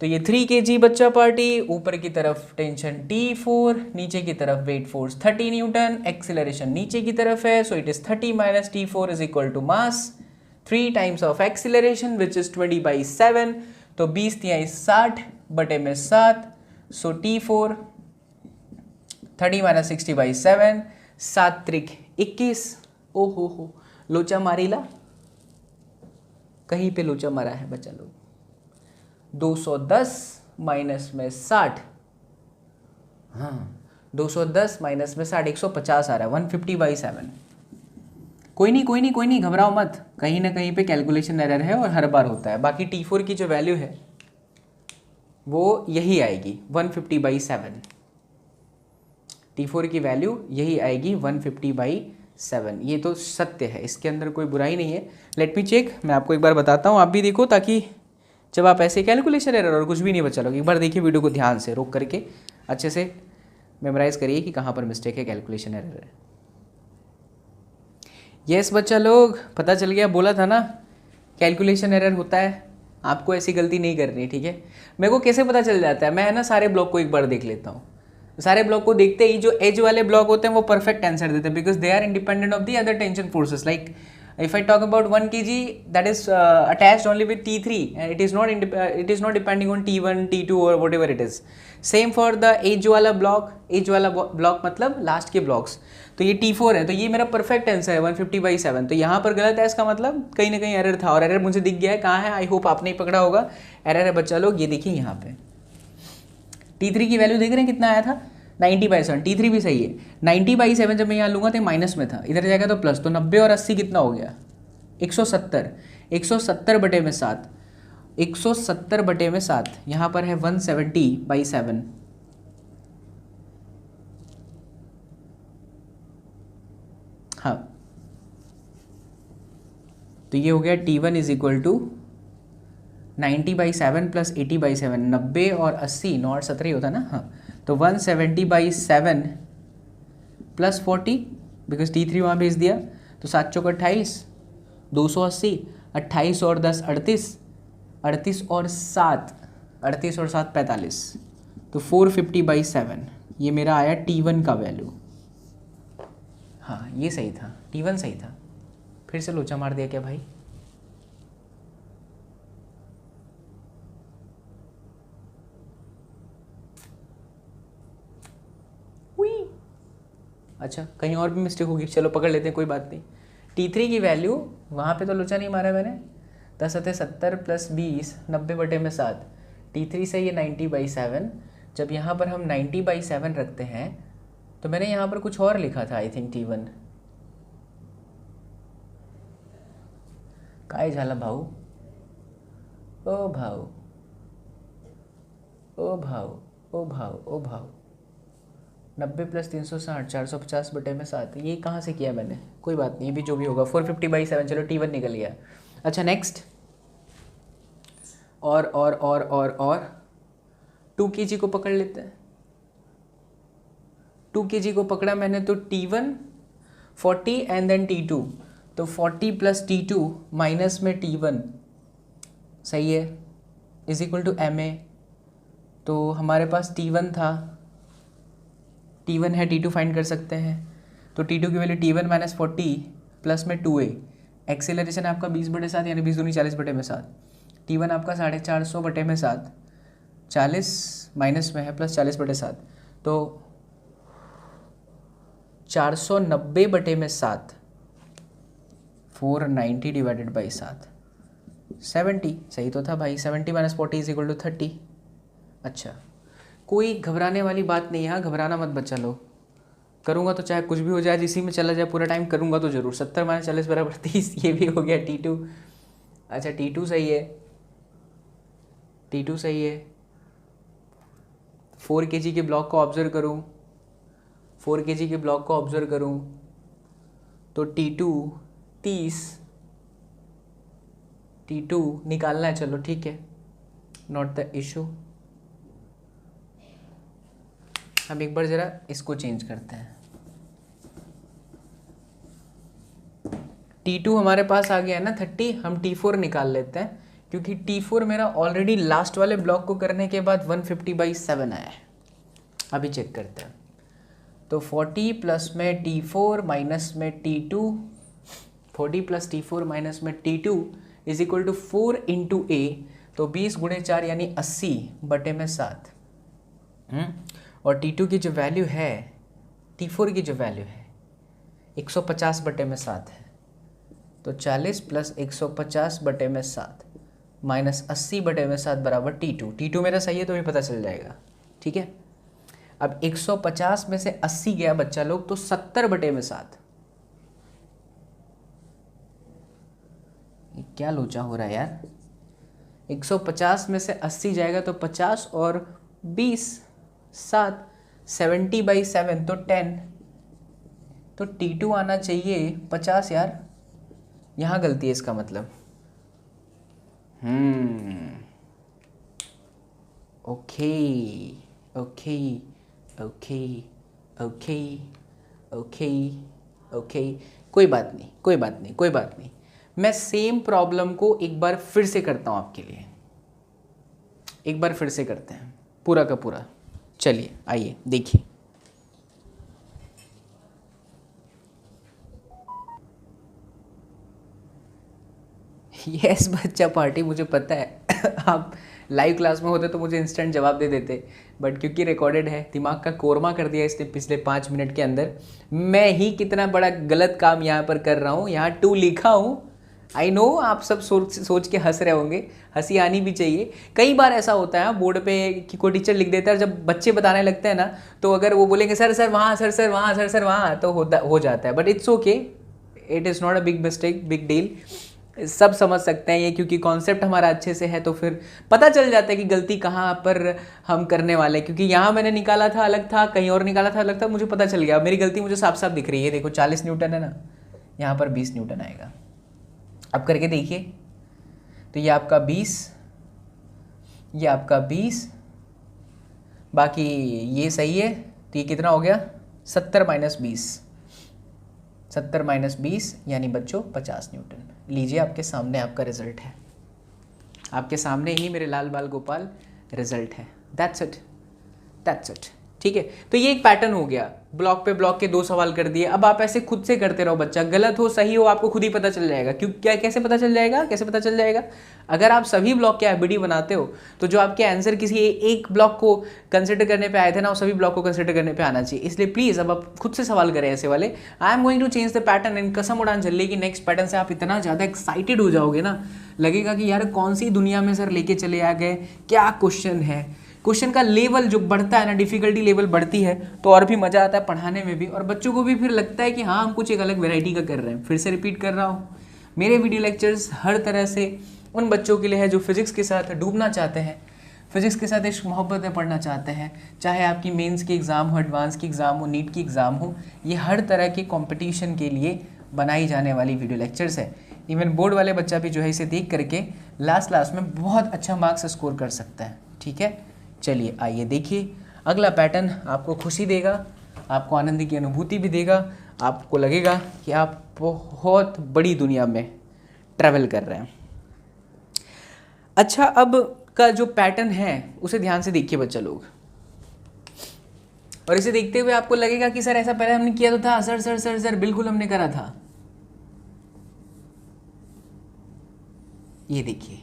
तो ये 3 kg बच्चा पार्टी, ऊपर की तरफ टेंशन T4, नीचे की तरफ वेट फोर्स 30 न्यूटन, एक्सेलरेशन नीचे की तरफ है, so it is 30 minus T4 is equal to mass 3 times of acceleration which is 20/7, तो 20 × 60/7, सो T4 30 माइनस 60/7, 7 त्रिक 21। ओ हो, लोचा मारीला, कहीं पे लोचा मारा है बच्चा लोग। 210 माइनस में 60, हाँ 210 माइनस में 60, 150 आ रहा है, 150/7। कोई नहीं, घबराओ मत, कहीं ना कहीं पे कैलकुलेशन एरर है और हर बार होता है। बाकी T4 की जो वैल्यू है वो यही आएगी 150/7, T4 की वैल्यू यही आएगी 150/7। ये तो सत्य है, इसके अंदर कोई बुराई नहीं है। लेट मी चेक, मैं आपको एक बार बताता हूँ, आप भी देखो, ताकि जब आप ऐसे कैलकुलेशन एरर और कुछ भी नहीं बचा लोगे, एक बार देखिए वीडियो को ध्यान से रोक करके, अच्छे से मेमोराइज करिए कि कहाँ पर मिस्टेक है, कैलकुलेशन एरर है। यस बच्चा लोग, पता चल गया, बोला था ना कैलकुलेशन एरर होता है, आपको ऐसी गलती नहीं करनी, ठीक है। मेरे को कैसे पता चल जाता है, मैं है ना सारे ब्लॉक को एक बार देख लेता हूँ। सारे ब्लॉक को देखते ही जो एज वाले ब्लॉक होते हैं वो परफेक्ट आंसर देते हैं, because they are independent of the other tension forces. Like If I talk about 1 kg, that is attached only with T3 and it is not depending on T1, T2 or whatever it is. Same for the edge वाला block मतलब last के blocks. तो ये T4 है, तो ये मेरा perfect answer है 150/7. तो यहाँ पर गलत है, इसका मतलब कहीं ना कहीं एरर था और एरर मुझे दिख गया है. कहाँ है? आई होप आपने ही पकड़ा होगा. एरर है बच्चा लोग, ये देखिए यहाँ पे T3 की वैल्यू देख रहे हैं कितना आया था 90/7. T3 भी सही है. 90/7 जब मैं यहाँ लूँगा तो माइनस में था, इधर जाएगा तो प्लस. तो 90 और 80 कितना हो गया 170. 170/7. 170/7 यहाँ पर है 170/7. हाँ, तो ये हो गया T1 is equal to 90/7 plus 80/7. 90 और 80 9 और 17 होता है ना. हाँ, तो 170/7 प्लस 40 बिकॉज T3 वहाँ भेज दिया. तो 7 चौक 28, 280, 28 और 10 38, 38 और 7 45. तो 450/7 ये मेरा आया T1 का वैल्यू. हाँ, ये सही था, T1 सही था. फिर से लोचा मार दिया क्या भाई? अच्छा, कहीं और भी मिस्टेक होगी, चलो पकड़ लेते हैं, कोई बात नहीं. T3 की वैल्यू वहाँ पे तो लोचा नहीं मारा मैंने. 10 × 70 प्लस 20 90/7. T3 से ये 90/7. जब यहाँ पर हम 90/7 रखते हैं तो मैंने यहाँ पर कुछ और लिखा था आई थिंक T1. काय झाला भाऊ? ओ भाऊ, ओ भाऊ, ओ भाऊ, ओ भाऊ. 90 प्लस 360 450/7. ये कहाँ से किया मैंने? कोई बात नहीं, ये भी जो भी होगा 450/7. चलो T1 निकल गया. अच्छा नेक्स्ट. और 2 kg को पकड़ लेते हैं. 2 kg को पकड़ा मैंने तो T1 40 एंड देन T2. तो 40 प्लस T2 माइनस में T1 सही है इज इक्वल टू MA. तो हमारे पास T1 था, T1 है, T2 फाइंड कर सकते हैं. तो T2 की वैल्यू T1 माइनस 40 प्लस में 2A. एक्सेलरेशन आपका 20/7 यानी 20 दूनी 40/7. T1 आपका 450/7. 40 माइनस में है प्लस 40/7. तो 490/7. 490/7. 70 सही तो था भाई. 70 माइनस 40 इज इक्वल टू 30. अच्छा, कोई घबराने वाली बात नहीं है. हाँ, घबराना मत बच्चा लोग. करूँगा तो चाहे कुछ भी हो जाए, इसी में चला जाए पूरा टाइम, करूँगा तो ज़रूर. 70 माइनस 40 बराबर 30. ये भी हो गया T2. अच्छा, T2 सही है, T2 सही है. 4 kg के ब्लॉक को ऑब्जर्व करूँ, 4 kg के ब्लॉक को ऑब्जर्व करूँ तो T2 30. T2 निकालना है, चलो ठीक है, नॉट द इशू. अब एक बार ज़रा इसको चेंज करते हैं. T2 हमारे पास आ गया है ना 30. हम T4 निकाल लेते हैं क्योंकि T4 मेरा ऑलरेडी लास्ट वाले ब्लॉक को करने के बाद 150/7 आया है. अभी चेक करते हैं. तो 40 प्लस में T4 माइनस में T2, 40 प्लस T4 माइनस में T2 is equal to 4 × A. तो 20 × 4 यानी 80/7. और T2 की जो वैल्यू है, T4 की जो वैल्यू है 150/7 है. तो 40 प्लस 150/7 माइनस 80/7 बराबर T2. T2 मेरा सही है तो भी पता चल जाएगा. ठीक है, अब 150 में से 80 गया बच्चा लोग तो 70/7. क्या लोचा हो रहा है यार? 150 में से 80 जाएगा तो 50 और 20 7 70/7 तो 10. तो T2 आना चाहिए 50 यार. यहाँ गलती है इसका मतलब. Okay okay okay okay okay okay. कोई बात नहीं, कोई बात नहीं, कोई बात नहीं. मैं सेम प्रॉब्लम को एक बार फिर से करता हूँ आपके लिए. एक बार फिर से करते हैं पूरा का पूरा. चलिए आइए देखिए. यस बच्चा पार्टी, मुझे पता है आप लाइव क्लास में होते तो मुझे इंस्टेंट जवाब दे देते, बट क्योंकि रिकॉर्डेड है, दिमाग का कोरमा कर दिया इसने पिछले 5 मिनट के अंदर। मैं ही कितना बड़ा गलत काम यहाँ पर कर रहा हूँ, यहाँ 2 लिखा हूँ। आई नो आप सब सोच के हंस रहे होंगे, हंसी आनी भी चाहिए। कई बार ऐसा होता है बोर्ड पे कि कोई टीचर लिख देता है, जब बच्चे बताने लगते हैं ना, तो अगर वो बोलेंगे सर सर वहाँ, सर सर वहाँ, सर सर वहाँ, तो हो जाता है। But it's okay, it is not a big mistake, big deal. सब समझ सकते हैं ये, क्योंकि कॉन्सेप्ट हमारा अच्छे से है, तो फिर पता चल जाता है कि गलती कहाँ पर हम करने वाले हैं। क्योंकि यहाँ मैंने निकाला था अलग था, कहीं और निकाला था अलग था, मुझे पता चल गया। मेरी गलती मुझे साफ साफ दिख रही है। देखो 40 न्यूटन है ना, यहाँ पर 20 न्यूटन आएगा। अब करके देखिए, तो ये आपका 20, ये आपका 20, बाकी ये सही है, तो ये कितना हो गया 70 - 20, 70 - 20 यानी बच्चों 50 न्यूटन। लीजिए आपके सामने आपका रिजल्ट है, आपके सामने ही मेरे लाल बाल गोपाल रिजल्ट है। That's it, that's it. ठीक है, तो ये एक पैटर्न हो गया, ब्लॉक पे ब्लॉक के 2 सवाल कर दिए। अब आप ऐसे खुद से करते रहो बच्चा, गलत हो सही हो आपको खुद ही पता चल जाएगा। क्यों, क्या, कैसे पता चल जाएगा, कैसे पता चल जाएगा? अगर आप सभी ब्लॉक के IBD बनाते हो तो जो आपके आंसर किसी एक ब्लॉक को कंसिडर करने पे आए थे ना, वो सभी ब्लॉक को कंसिडर करने पे आना चाहिए। इसलिए प्लीज़ अब आप खुद से सवाल करें ऐसे वाले। I am going to change the pattern and कसम उड़ान चल रही कि नेक्स्ट पैटर्न से आप इतना ज़्यादा एक्साइटेड हो जाओगे ना, लगेगा कि यार कौन सी दुनिया में सर लेके चले आ गए, क्या क्वेश्चन है। क्वेश्चन का लेवल जो बढ़ता है ना, डिफिकल्टी लेवल बढ़ती है, तो और भी मज़ा आता है पढ़ाने में भी, और बच्चों को भी फिर लगता है कि हाँ हम कुछ एक अलग वैरायटी का कर रहे हैं। फिर से रिपीट कर रहा हूँ, मेरे वीडियो लेक्चर्स हर तरह से उन बच्चों के लिए है जो फिज़िक्स के साथ डूबना चाहते हैं, फिज़िक्स के साथ इश्क मोहब्बत में पढ़ना चाहते हैं। चाहे आपकी मेंस की एग्ज़ाम हो, एडवांस की एग्ज़ाम हो, नीट की एग्ज़ाम हो, ये हर तरह के कंपटीशन के लिए बनाई जाने वाली वीडियो लेक्चर्स है। इवन बोर्ड वाले बच्चा भी जो है इसे देख करके लास्ट में बहुत अच्छा मार्क्स स्कोर कर सकता है। ठीक है, चलिए आइए देखिए अगला पैटर्न। आपको खुशी देगा, आपको आनंद की अनुभूति भी देगा, आपको लगेगा कि आप बहुत बड़ी दुनिया में ट्रैवल कर रहे हैं। अच्छा, अब का जो पैटर्न है उसे ध्यान से देखिए बच्चा लोग, और इसे देखते हुए आपको लगेगा कि सर ऐसा पहले हमने किया तो था, सर सर सर सर बिल्कुल हमने करा था। ये देखिए,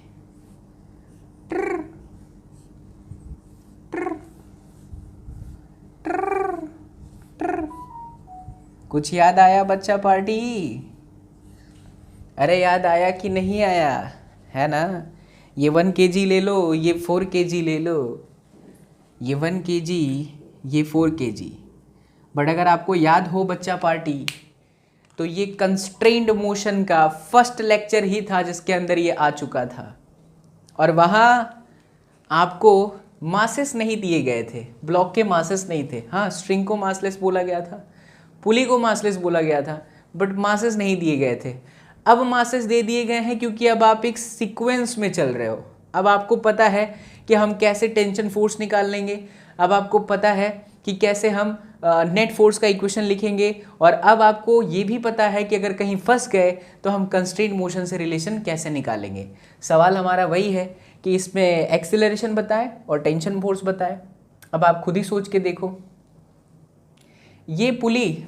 कुछ याद आया बच्चा पार्टी? अरे याद आया कि नहीं आया, है ना? ये 1 kg ले लो, ये 4 kg ले लो, ये 1 kg, ये 4 kg। बट अगर आपको याद हो बच्चा पार्टी, तो ये कंस्ट्रेंड मोशन का फर्स्ट लेक्चर ही था जिसके अंदर ये आ चुका था, और वहाँ आपको मासेस नहीं दिए गए थे, ब्लॉक के मासेस नहीं थे। हाँ, स्ट्रिंग को मासलेस बोला गया था, पुली को मासलेस बोला गया था, बट मासेस नहीं दिए गए थे। अब मासेस दे दिए गए हैं क्योंकि अब आप एक सीक्वेंस में चल रहे हो। अब आपको पता है कि हम कैसे टेंशन फोर्स निकाल लेंगे, अब आपको पता है कि कैसे हम नेट फोर्स का इक्वेशन लिखेंगे, और अब आपको ये भी पता है कि अगर कहीं फंस गए तो हम कंस्ट्रेंट मोशन से रिलेशन कैसे निकालेंगे। सवाल हमारा वही है कि इसमें एक्सीलरेशन बताएं और टेंशन फोर्स बताएं। अब आप खुद ही सोच के देखो, ये पुली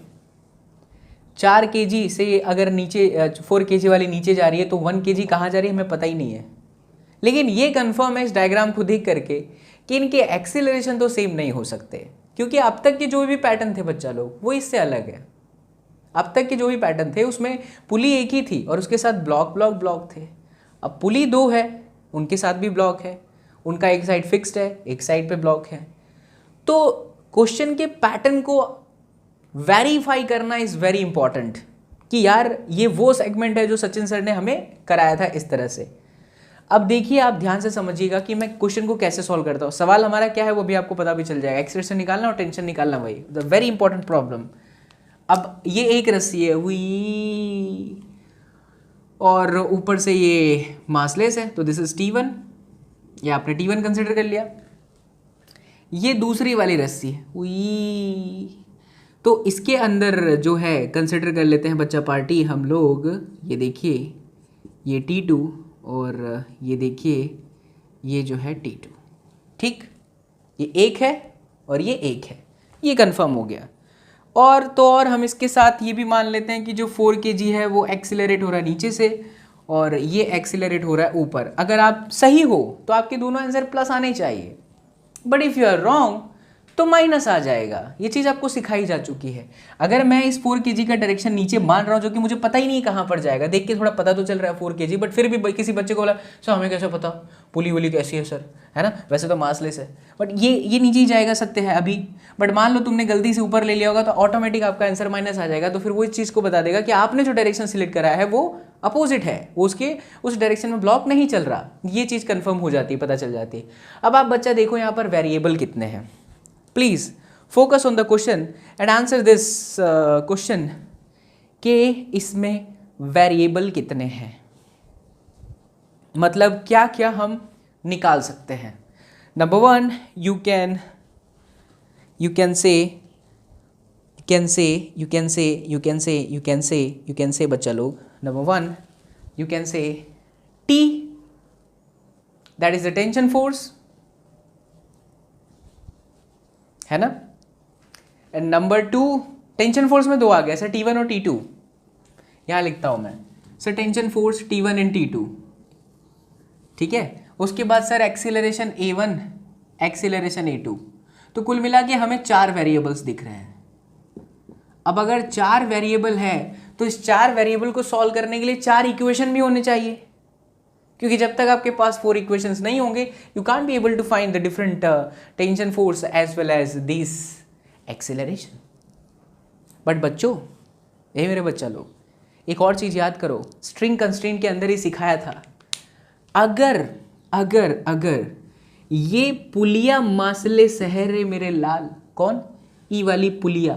4 kg से अगर नीचे 4 kg वाली नीचे जा रही है, तो 1 kg कहाँ जा रही है हमें पता ही नहीं है। लेकिन ये कन्फर्म है इस डायग्राम को देख करके कि इनके एक्सीलरेशन तो सेम नहीं हो सकते, क्योंकि अब तक के जो भी पैटर्न थे बच्चा लोग वो इससे अलग है। अब तक के जो भी पैटर्न थे उसमें पुली एक ही थी और उसके साथ ब्लॉक थे। अब पुली 2 है, उनके साथ भी ब्लॉक है, उनका एक साइड फिक्स्ड है, एक साइड पे ब्लॉक है। तो क्वेश्चन के पैटर्न को वेरीफाई करना इज़ वेरी इंपॉर्टेंट कि यार ये वो सेगमेंट है जो सचिन सर ने हमें कराया था इस तरह से। अब देखिए, आप ध्यान से समझिएगा कि मैं क्वेश्चन को कैसे सॉल्व करता हूँ। सवाल हमारा क्या है वो भी आपको पता भी चल जाएगा। एक्सीलरेशन निकालना और टेंशन निकालना, वही द वेरी इंपॉर्टेंट प्रॉब्लम। अब ये एक रस्सी है हुई, और ऊपर से ये मासलेस है, तो दिस इज T1, ये आपने T1 कंसिडर कर लिया। ये दूसरी वाली रस्सी है हुई, तो इसके अंदर जो है कंसिडर कर लेते हैं बच्चा पार्टी हम लोग। ये देखिए, ये T2 और ये देखिए ये जो है T2। ठीक, ये एक है और ये एक है, ये कंफर्म हो गया। और तो और हम इसके साथ ये भी मान लेते हैं कि जो 4 kg है वो एक्सीलरेट हो रहा है नीचे से, और ये एक्सीलरेट हो रहा है ऊपर। अगर आप सही हो तो आपके दोनों आंसर प्लस आने चाहिए, but if you are wrong तो माइनस आ जाएगा। ये चीज़ आपको सिखाई जा चुकी है। अगर मैं इस 4 kg का डायरेक्शन नीचे मान रहा हूँ जो कि मुझे पता ही नहीं कहाँ पर जाएगा, देख के थोड़ा पता तो चल रहा है 4 kg, बट फिर भी किसी बच्चे को बोला सर हमें कैसे पता पुली वुली कैसी है सर, है ना, वैसे तो मासलेस है, बट ये नीचे ही जाएगा, सत्य है अभी। बट मान लो तुमने गलती से ऊपर ले लिया होगा तो ऑटोमेटिक आपका आंसर माइनस आ जाएगा। तो फिर वो इस चीज़ को बता देगा कि आपने जो डायरेक्शन सिलेक्ट करा है वो अपोजिट है, वो उसके उस डायरेक्शन में ब्लॉक नहीं चल रहा। ये चीज़ कंफर्म हो जाती है, पता चल जाती है। अब आप बच्चा देखो यहाँ पर वेरिएबल कितने हैं। Please focus on the question and answer this question कि इसमें वेरिएबल कितने हैं, मतलब क्या क्या हम निकाल सकते हैं। नंबर 1 यू कैन से बच्चा लोग, number 1 you can say T, that is the tension force, है ना। एंड नंबर 2 टेंशन फोर्स में 2 आ गया सर, T1 और T2, यहां लिखता हूं मैं sir tension force T1 and T2, ठीक है। उसके बाद sir acceleration A1, acceleration A2। तो कुल मिला के हमें 4 वेरिएबल्स दिख रहे हैं। अब अगर 4 वेरिएबल है तो इस 4 वेरिएबल को सॉल्व करने के लिए 4 इक्वेशन भी होने चाहिए, क्योंकि जब तक आपके पास 4 इक्वेशंस नहीं होंगे you can't be able to find the different tension force as well as this acceleration. But बच्चों, ये मेरे बच्चा लोग, एक और चीज़ याद करो, स्ट्रिंग कंस्ट्रेंट के अंदर ही सिखाया था, अगर अगर अगर ये पुलिया मासले सहरे मेरे लाल, कौन, ई वाली पुलिया,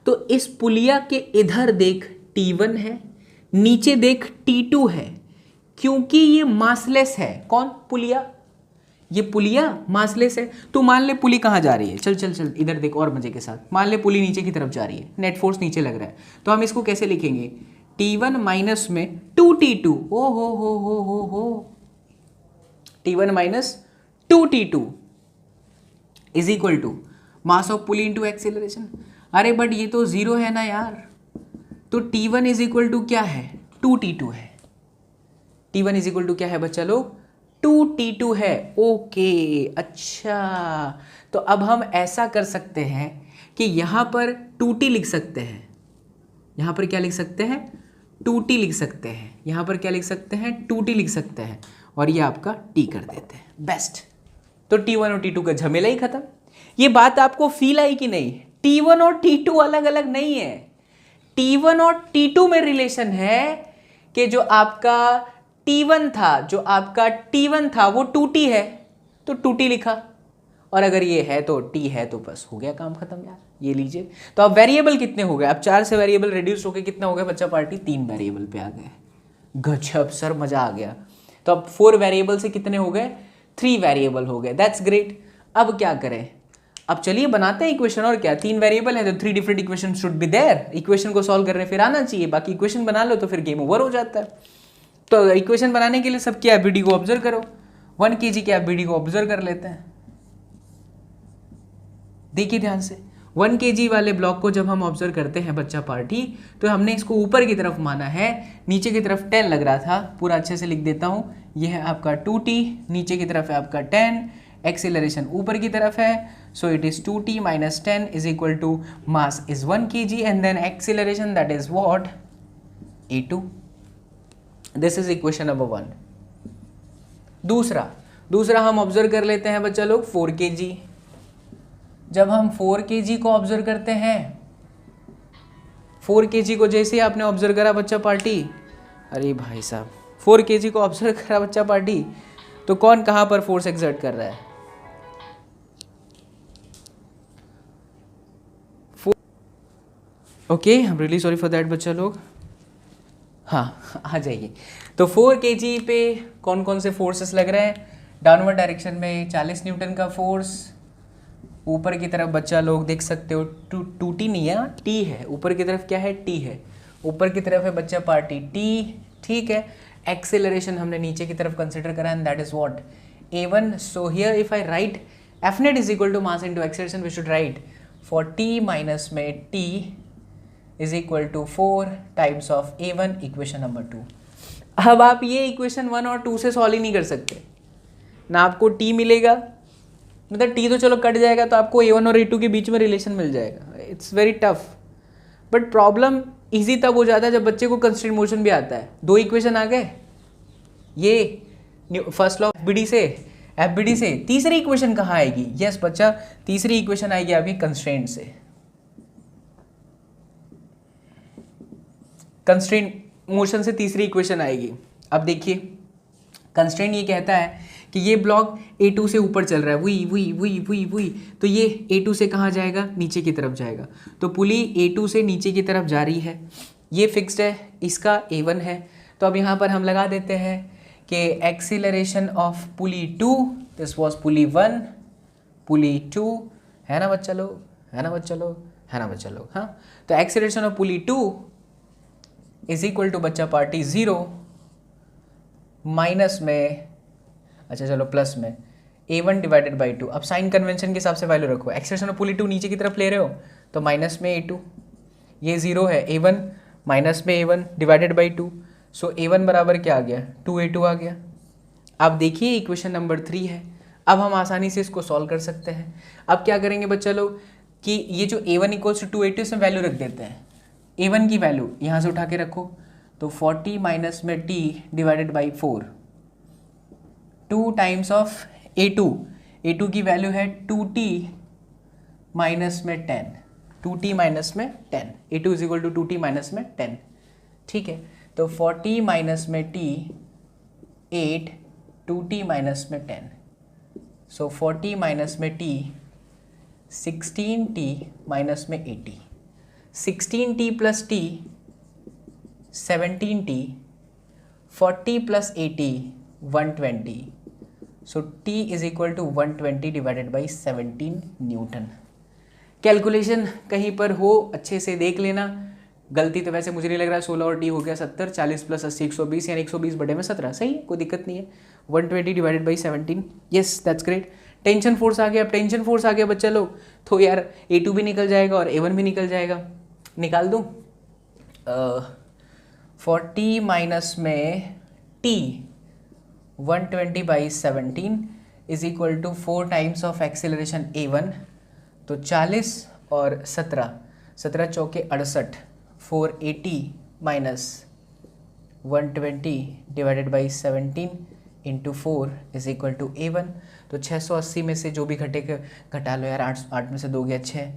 तो इस पुलिया के इधर देख T1 है, नीचे देख T2 है, क्योंकि ये मासलेस है। कौन, पुलिया, ये पुलिया मासलेस है। तो मान ले पुली कहाँ जा रही है, चल चल चल इधर देख और मजे के साथ, मान ले पुली नीचे की तरफ जा रही है, नेट फोर्स नीचे लग रहा है, तो हम इसको कैसे लिखेंगे, T1 माइनस में 2T2, ओ हो T1 minus 2T2 is equal to mass of pulley into acceleration. अरे बट ये तो 0 है ना यार, तो T1 इज इक्वल टू क्या है, 2T2 है। T1 इज इक्वल टू क्या है बच्चा लोग, 2T2 है। ओके अच्छा, तो अब हम ऐसा कर सकते हैं कि यहाँ पर 2T लिख सकते हैं, यहाँ पर क्या लिख सकते हैं, 2T लिख सकते हैं, यहाँ पर क्या लिख सकते हैं, 2T लिख सकते हैं, और ये आपका T कर देते हैं, बेस्ट। तो T1 और T2 का झमेला ही खत्म। ये बात आपको फील आई कि नहीं, T1 और T2 अलग अलग नहीं है, T1 और T2 में रिलेशन है कि जो आपका T1 था वो 2T है तो 2T लिखा, और अगर ये है तो T है, तो बस हो गया काम खत्म यार। ये लीजिए, तो अब वेरिएबल कितने हो गए, अब 4 से वेरिएबल रिड्यूस होके कितना हो गया बच्चा पार्टी, 3 वेरिएबल पे आ गए। गजब सर, मजा आ गया। तो अब 4 वेरिएबल से कितने हो गए, 3 वेरिएबल हो गए, दैट्स ग्रेट। अब क्या करें, अब चलिए बनाते हैं इक्वेशन, और क्या, 3 वेरिएबल है तो 3 different equation should be there, equation को सॉल्व करने फिर आना चाहिए, बाकी इक्वेशन बना लो तो फिर गेम ओवर हो जाता है। तो इक्वेशन बनाने के लिए सब क्या, BD को ऑब्जर्व करो, 1 kg के आप BD को ऑब्जर्व कर लेते हैं। देखिए ध्यान से, 1 kg वाले ब्लॉक को जब हम ऑब्जर्व करते हैं बच्चा पार्टी, तो हमने इसको ऊपर की तरफ माना है, नीचे की तरफ 10 लग रहा था, पूरा अच्छे से लिख देता हूँ, ये है आपका 2T, नीचे की तरफ है आपका 10, एक्सेलरेशन ऊपर की तरफ है, so it is 2T minus 10 is equal to mass is 1 kg and then acceleration that is what, A2। This is equation number 1। दूसरा हम ऑब्जर्व कर लेते हैं बच्चा लोग 4 kg। जब हम 4 kg को ऑब्जर्व करते हैं, 4 kg को जैसे ही आपने ऑब्जर्व करा बच्चा पार्टी, अरे भाई साहब 4 kg को ऑब्जर्व करा बच्चा पार्टी, तो कौन कहाँ पर फोर्स एक्सर्ट कर रहा है, okay, I am really sorry for that बच्चा लोग। हाँ आ जाइए। तो 4 kg पे कौन कौन से फोर्सेस लग रहे हैं, डाउनवर्ड डायरेक्शन में 40 न्यूटन का फोर्स, ऊपर की तरफ बच्चा लोग देख सकते हो 2T नहीं है, T है, ऊपर की तरफ क्या है, T है, ऊपर की तरफ है बच्चा पार्टी T, ठीक है। एक्सेलरेशन हमने नीचे की तरफ कंसिडर करा and that is what, A1। So here if I write F net is equal to mass into acceleration, we should write for T minus में T is equal to 4 times of A1, equation number 2। अब आप ये equation 1 और 2 से solve ही नहीं कर सकते ना, आपको टी मिलेगा, मतलब टी तो चलो कट जाएगा तो आपको A1 और A2 के बीच में रिलेशन मिल जाएगा। It's very tough, but problem easy तब हो जाता है जब बच्चे को कंस्ट्रेंट मोशन भी आता है। दो इक्वेशन आ गए, ये फर्स्ट लॉ ऑफ BD से, FBD से। तीसरी इक्वेशन कहाँ आएगी? यस बच्चा, तीसरी इक्वेशन आएगी आपकी कंस्ट्रेंट से। कंस्ट्रेंट मोशन से तीसरी इक्वेशन आएगी। अब देखिए, कंस्ट्रेंट ये कहता है कि ये ब्लॉक A2 से ऊपर चल रहा है, वही, तो ये A2 से कहाँ जाएगा? नीचे की तरफ जाएगा। तो पुली A2 से नीचे की तरफ जा रही है, ये फिक्स्ड है, इसका A1 है। तो अब यहाँ पर हम लगा देते हैं कि acceleration of pulley 2, this was pulley 1, pulley 2, है ना बच्चा लोग, है ना बच्चा लोग, है ना बच्चा लोग, हाँ। तो acceleration of pulley 2 is equal to बच्चा पार्टी 0 माइनस में, अच्छा चलो प्लस में A1 डिवाइडेड बाई 2। अब साइन कन्वेंशन के हिसाब से वैल्यू रखो, एक्सप्रेशन ऑफ पुली 2 नीचे की तरफ ले रहे हो तो माइनस में A2, ये 0 है, A1 माइनस में A1 divided by 2, so A1 बराबर क्या आ गया? 2A2 आ गया। अब देखिए इक्वेशन नंबर 3 है, अब हम आसानी से इसको सॉल्व कर सकते हैं। अब क्या करेंगे बच्चा लोग कि ये जो A1 इक्वल्स टू 2A2 इसमें वैल्यू रख देते हैं। A1 की वैल्यू यहाँ से उठा के रखो, तो 40 माइनस में T divided by 4, 2 times of A2 की वैल्यू है 2T माइनस में 10, 2T माइनस में 10, A2 is equal to 2T minus में 10, ठीक है। तो 40 माइनस में T 8, 2T माइनस में 10, सो 40 माइनस में T 16T माइनस में 80, 16T plus T 17T, 40 plus 80 120, so T is equal to 120 divided by 17 newton. Calculation कहीं पर हो अच्छे से देख लेना, गलती तो वैसे मुझे नहीं लग रहा है। 16 और T हो गया 70, 40 प्लस 80 120, यानी 120 बटे में 17, सही है, कोई दिक्कत नहीं है। 120 divided by 17, yes that's great. Tension force आ गया, अब टेंशन फोर्स आ गया बच्चा लोग, तो यार A2 भी निकल जाएगा और A1 भी निकल जाएगा, निकाल दूँ। 40 माइनस में T 120 by 17 is equal to 4 times of acceleration A1, तो 40 और 17, 17 चौके 68, 480 minus 120 divided by 17 into 4 is equal to A1। तो 680 में से जो भी घटा लो यार, 8 में से 2 गया 6,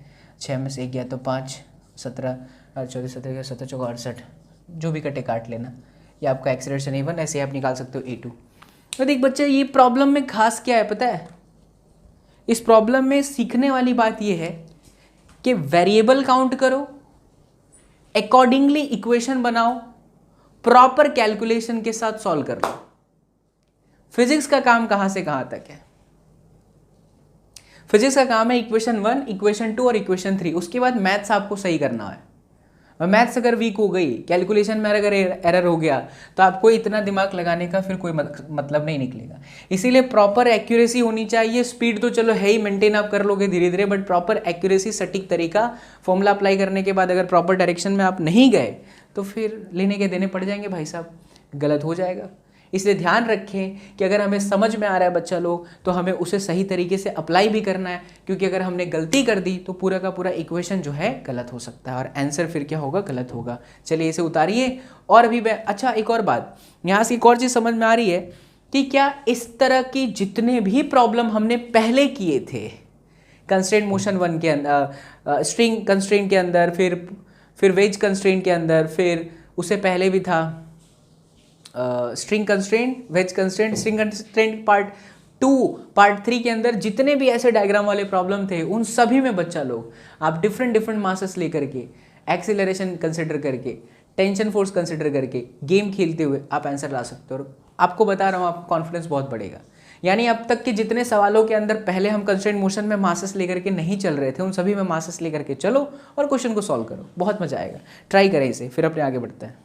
6 में से 1 गया तो 5, 17 14 17 गया 17 चौका 68, जो भी कटे काट लेना, ये आपका एक्सेलरेशन A1, ऐसे आप निकाल सकते हो A2। तो देख बच्चा, ये प्रॉब्लम में खास क्या है पता है? इस प्रॉब्लम में सीखने वाली बात ये है कि वेरिएबल काउंट करो, अकॉर्डिंगली इक्वेशन बनाओ, प्रॉपर कैलकुलेशन के साथ सॉल्व कर लो। फिजिक्स का काम कहां से कहां तक है? फिजिक्स का काम है इक्वेशन 1, इक्वेशन 2 और इक्वेशन 3, उसके बाद मैथ्स आपको सही करना है। मैथ्स अगर वीक हो गई, कैलकुलेशन में अगर एरर हो गया, तो आपको इतना दिमाग लगाने का फिर कोई मतलब नहीं निकलेगा। इसीलिए प्रॉपर एक्यूरेसी होनी चाहिए। स्पीड तो चलो है ही, मेंटेन आप कर लोगे धीरे धीरे, बट प्रॉपर एक्यूरेसी, सटीक तरीका, फॉर्मूला अप्लाई करने के बाद अगर प्रॉपर डायरेक्शन में आप नहीं गए तो फिर लेने के देने पड़ जाएंगे भाई साहब, गलत हो जाएगा। इसलिए ध्यान रखें कि अगर हमें समझ में आ रहा है बच्चा लोग, तो हमें उसे सही तरीके से अप्लाई भी करना है, क्योंकि अगर हमने गलती कर दी तो पूरा का पूरा इक्वेशन जो है गलत हो सकता है और आंसर फिर क्या होगा? गलत होगा। चलिए इसे उतारिए। और अभी अच्छा एक और बात, यहाँ से एक और चीज़ समझ में आ रही है कि क्या इस तरह की जितने भी प्रॉब्लम हमने पहले किए थे कंस्ट्रेंट मोशन 1 के अंदर, स्ट्रिंग कंस्ट्रेंट के अंदर, फिर वेज कंस्ट्रेंट के अंदर, फिर उससे पहले भी था string constraint, wedge constraint, string constraint part 2, part 3 के अंदर जितने भी ऐसे डायग्राम वाले प्रॉब्लम थे, उन सभी में बच्चा लोग आप डिफरेंट मासेस लेकर के, एक्सीलरेशन कंसिडर करके, टेंशन फोर्स कंसिडर करके, गेम खेलते हुए आप आंसर ला सकते हो। और आपको बता रहा हूँ, आपको कॉन्फिडेंस बहुत बढ़ेगा। यानी अब तक के जितने सवालों के अंदर पहले हम कंस्ट्रेंट मोशन में मासेस लेकर के नहीं चल रहे थे, उन सभी में मासेस लेकर के चलो और क्वेश्चन को सॉल्व करो, बहुत मजा आएगा। ट्राई करें इसे, फिर अपने आगे बढ़ते हैं।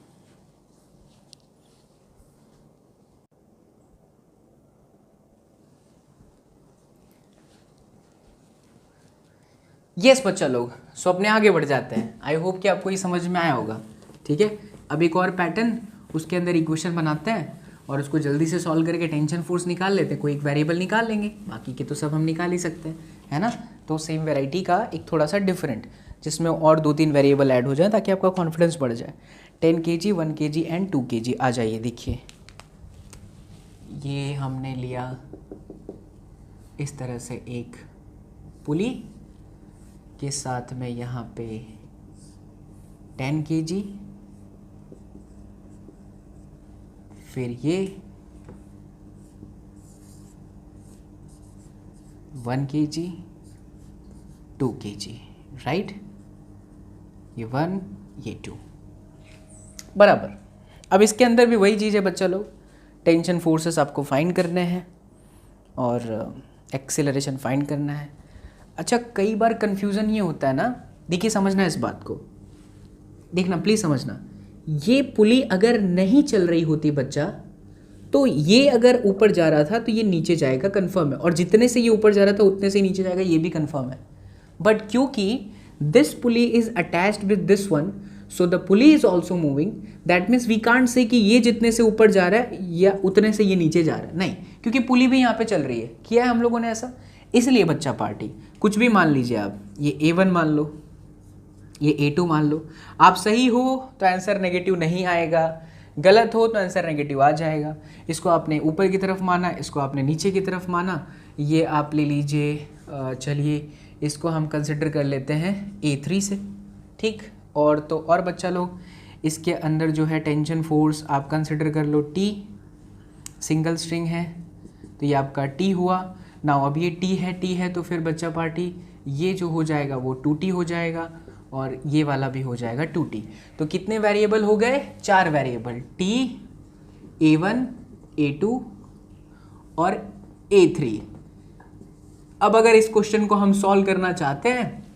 यस बच्चा लोग, सो अपने आगे बढ़ जाते हैं। आई होप कि आपको ये समझ में आया होगा। ठीक है, अब एक और पैटर्न उसके अंदर इक्वेशन बनाते हैं और उसको जल्दी से सॉल्व करके टेंशन फोर्स निकाल लेते हैं, कोई एक वेरिएबल निकाल लेंगे, बाकी के तो सब हम निकाल ही सकते हैं, है ना। तो सेम वेराइटी का एक थोड़ा सा डिफरेंट, जिसमें और 2-3 वेरिएबल ऐड हो जाए ताकि आपका कॉन्फिडेंस बढ़ जाए। 10 kg, 1 kg एंड 2 kg। आ जाइए, देखिए ये हमने लिया इस तरह से एक पुली के साथ में यहाँ पे 10 kg, फिर ये 1 kg, 2 kg, राइट, ये 1 ये 2 बराबर। अब इसके अंदर भी वही चीज़ है बच्चा लोग, टेंशन फोर्सेस आपको फाइंड करने हैं और एक्सेलरेशन फाइंड करना है। अच्छा, कई बार कन्फ्यूज़न ये होता है ना, देखिए समझना इस बात को, देखना प्लीज़ समझना, ये पुली अगर नहीं चल रही होती बच्चा, तो ये अगर ऊपर जा रहा था तो ये नीचे जाएगा, कंफर्म है, और जितने से ये ऊपर जा रहा था उतने से नीचे जाएगा, ये भी कंफर्म है। बट क्योंकि this pulley is attached with this one, so the pulley is also moving, that means we can't say कि ये जितने से ऊपर जा रहा है या उतने से ये नीचे जा रहा है, नहीं, क्योंकि पुली भी यहाँ पे चल रही है, किया है हम लोगों ने ऐसा। इसलिए बच्चा पार्टी, कुछ भी मान लीजिए आप, ये A1 मान लो, ये A2 मान लो, आप सही हो तो आंसर नेगेटिव नहीं आएगा, गलत हो तो आंसर नेगेटिव आ जाएगा। इसको आपने ऊपर की तरफ माना, इसको आपने नीचे की तरफ माना, ये आप ले लीजिए, चलिए इसको हम कंसिडर कर लेते हैं A3 से, ठीक। और तो और बच्चा लोग, इसके अंदर जो है टेंशन फोर्स आप कंसिडर कर लो T, सिंगल स्ट्रिंग है तो ये आपका T हुआ। नाउ अब ये T है तो फिर बच्चा पार्टी ये जो हो जाएगा वो 2T हो जाएगा और ये वाला भी हो जाएगा 2T। तो कितने वेरिएबल हो गए? 4 वेरिएबल, T, A1, A2 और A3। अब अगर इस क्वेश्चन को हम सॉल्व करना चाहते हैं,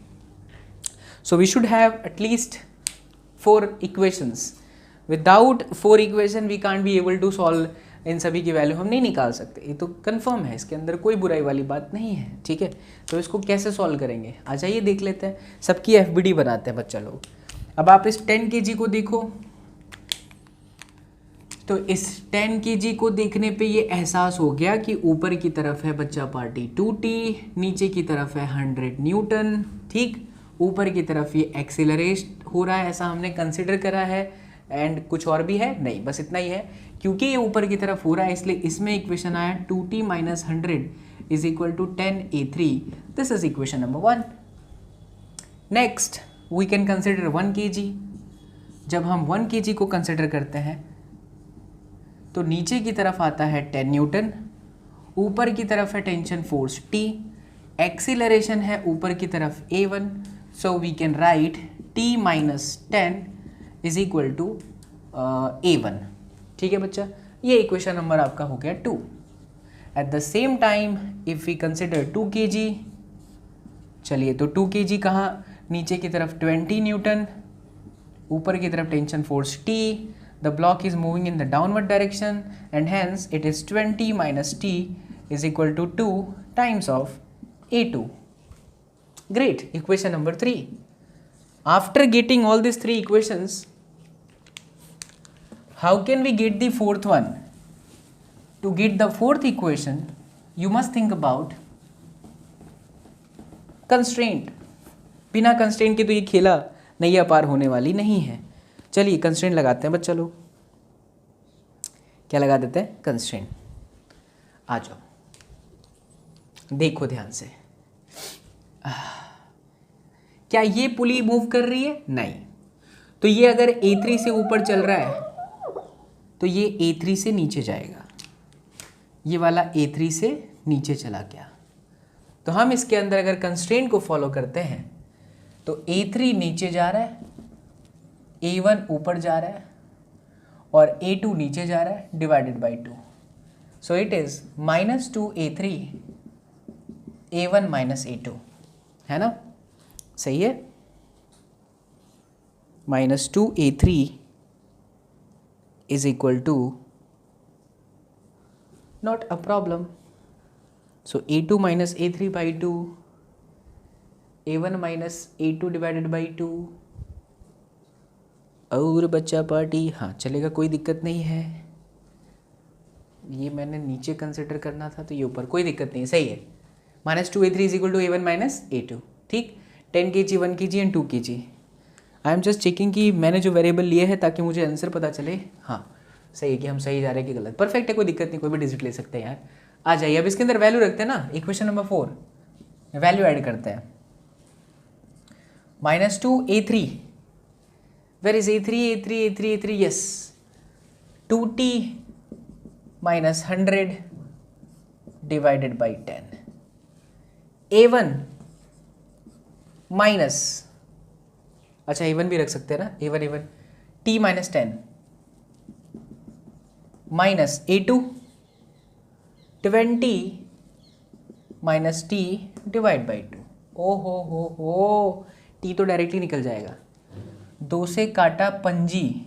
so we should have at least 4 equations. Without 4 equation we can't be able to solve, इन सभी की वैल्यू हम नहीं निकाल सकते, ये तो कंफर्म है, इसके अंदर कोई बुराई वाली बात नहीं है, ठीक है। तो इसको कैसे सॉल्व करेंगे, आ जाइए देख लेते हैं, सबकी FBD बनाते हैं बच्चा लोग। अब आप इस 10 kg को देखो, तो इस 10 kg को देखने पे ये एहसास हो गया कि ऊपर की तरफ है बच्चा पार्टी 2T, नीचे की तरफ है 100 न्यूटन, ठीक। ऊपर की तरफ ये एक्सेलरेट हो रहा है, ऐसा हमने कंसिडर करा है, एंड कुछ और भी है नहीं, बस इतना ही है। क्योंकि ये ऊपर की तरफ हो रहा है इसलिए इसमें इक्वेशन आया 2T - 100 is equal to 10A3। This is equation number 1। Next we can consider 1 kg। जब हम 1 kg को कंसिडर करते हैं तो नीचे की तरफ आता है 10 न्यूटन, ऊपर की तरफ है टेंशन फोर्स T, एक्सीलरेशन है ऊपर की तरफ A1, so we can write T - 10 is equal to A1, ठीक है बच्चा। ये इक्वेशन नंबर आपका हो गया 2। At the same time if we consider 2 kg, चलिए तो 2 kg कहाँ, नीचे की तरफ 20 न्यूटन, ऊपर की तरफ tension force T, the block is moving in the downward direction and hence it is 20 minus T is equal to 2 times of A2. Great, equation number 3. After getting all these 3 equations, how can we get the 4th one? To get the 4th equation, you must think about constraint. बिना constraint के तो ये खेला नैया पार होने वाली नहीं है। चलिए कंस्ट्रेंट लगाते हैं बच्चा लोग, क्या लगा देते हैं? कंस्ट्रेंट। आ जाओ, देखो ध्यान से, क्या ये पुली मूव कर रही है? नहीं। तो ये अगर A3 से ऊपर चल रहा है तो ये A3 से नीचे जाएगा, ये वाला A3 से नीचे चला गया। तो हम इसके अंदर अगर कंस्ट्रेंट को फॉलो करते हैं तो A3 नीचे जा रहा है, A1 ऊपर जा रहा है और A2 नीचे जा रहा है, divided by 2। So it is -2A3 A1 - A2, है ना, सही है। -2A3 is equal to, not a problem, so A2 - A3 by 2, A1 - A2 divided by 2, और बच्चा पार्टी, हाँ चलेगा, कोई दिक्कत नहीं है। ये मैंने नीचे कंसिडर करना था तो ये ऊपर, कोई दिक्कत नहीं, सही है। -2a3 is equal to a1 -a2, ठीक। 10 kg 1 kg and 2 kg। I am just checking कि मैंने जो वेरिएबल लिए है ताकि मुझे आंसर पता चले। हाँ सही है कि हम सही जा रहे हैं कि गलत, परफेक्ट है, कोई दिक्कत नहीं, कोई भी डिजिट ले सकते हैं यार। आ जाइए, अब इसके अंदर वैल्यू रखते हैं ना, इक्वेशन नंबर 4 वैल्यू ऐड करते हैं। -2a3, where is a3, yes, 2t - 100 divided by 10, a1 minus, अच्छा a1 भी रख सकते हैं ना, a1 t - 10 minus a2 20 - t divide by 2। ओ हो, t तो डायरेक्टली निकल जाएगा, 2 से काटा पंजी,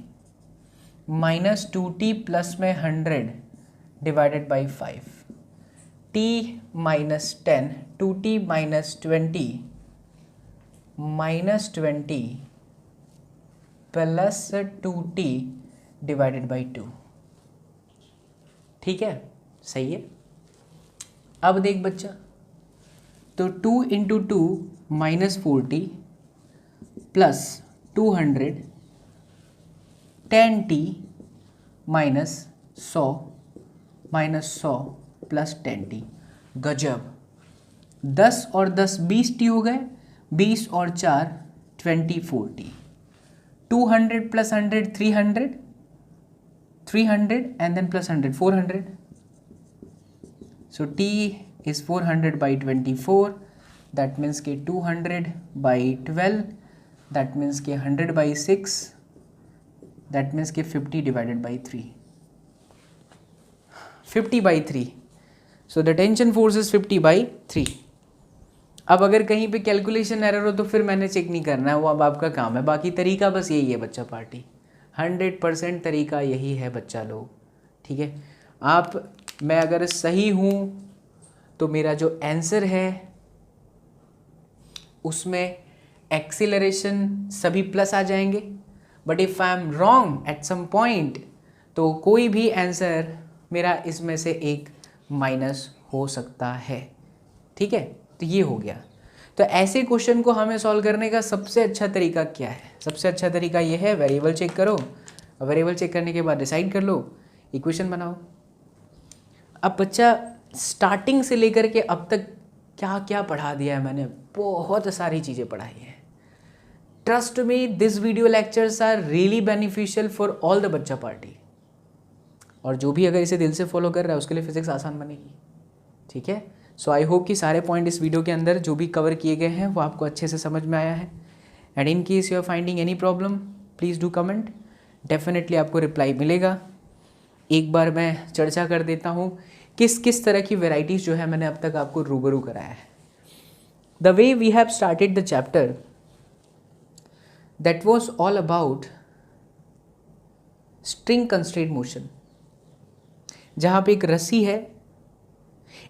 -2t प्लस में 100 divided by 5, t - 10, 2t - 20 -20 plus 2t divided by 2, ठीक है, सही है। अब देख बच्चा, तो 2 × 2 -40 प्लस 200 10t -100 प्लस 10t, गजब। 10 और 10 20t हो गए, 20 और 4 24t, 200 plus 100 300 and then plus 100 400, सो t is 400 by 24, that means कि 200 by 12, that means कि 100 by 6, that means कि 50 divided by 3, 50 by 3, so the tension force is 50 by 3। अब अगर कहीं पे कैलकुलेशन एरर हो तो फिर मैंने चेक नहीं करना है, वो अब आपका काम है, बाकी तरीका बस यही है बच्चा पार्टी, 100% तरीका यही है बच्चा लोग, ठीक है। मैं अगर सही हूँ तो मेरा जो आंसर है उसमें एक्सीलरेशन सभी प्लस आ जाएंगे, but if I am wrong at some point तो कोई भी आंसर मेरा इसमें से एक माइनस हो सकता है, ठीक है। तो ये हो गया। तो ऐसे क्वेश्चन को हमें सॉल्व करने का सबसे अच्छा तरीका क्या है? सबसे अच्छा तरीका ये है, वेरिएबल चेक करो, वेरिएबल चेक करने के बाद डिसाइड कर लो, इक्वेशन बनाओ। अब बच्चा स्टार्टिंग से लेकर के अब तक क्या क्या पढ़ा दिया है मैंने, बहुत सारी चीज़ें पढ़ाई है। Trust me, this video lectures are really beneficial for all the बच्चा पार्टी, और जो भी अगर इसे दिल से फॉलो कर रहा है उसके लिए फिजिक्स आसान बनेगी, ठीक है। सो आई होप कि सारे पॉइंट इस वीडियो के अंदर जो भी कवर किए गए हैं वो आपको अच्छे से समझ में आया है। And in case you are finding any problem please do comment, definitely आपको रिप्लाई मिलेगा। एक बार मैं चर्चा कर देता हूँ किस किस तरह की वेराइटीज़ जो है मैंने अब तक आपको रूबरू कराया है। The way we have started the chapter that was all about string constraint motion, जहाँ पे एक रस्सी है,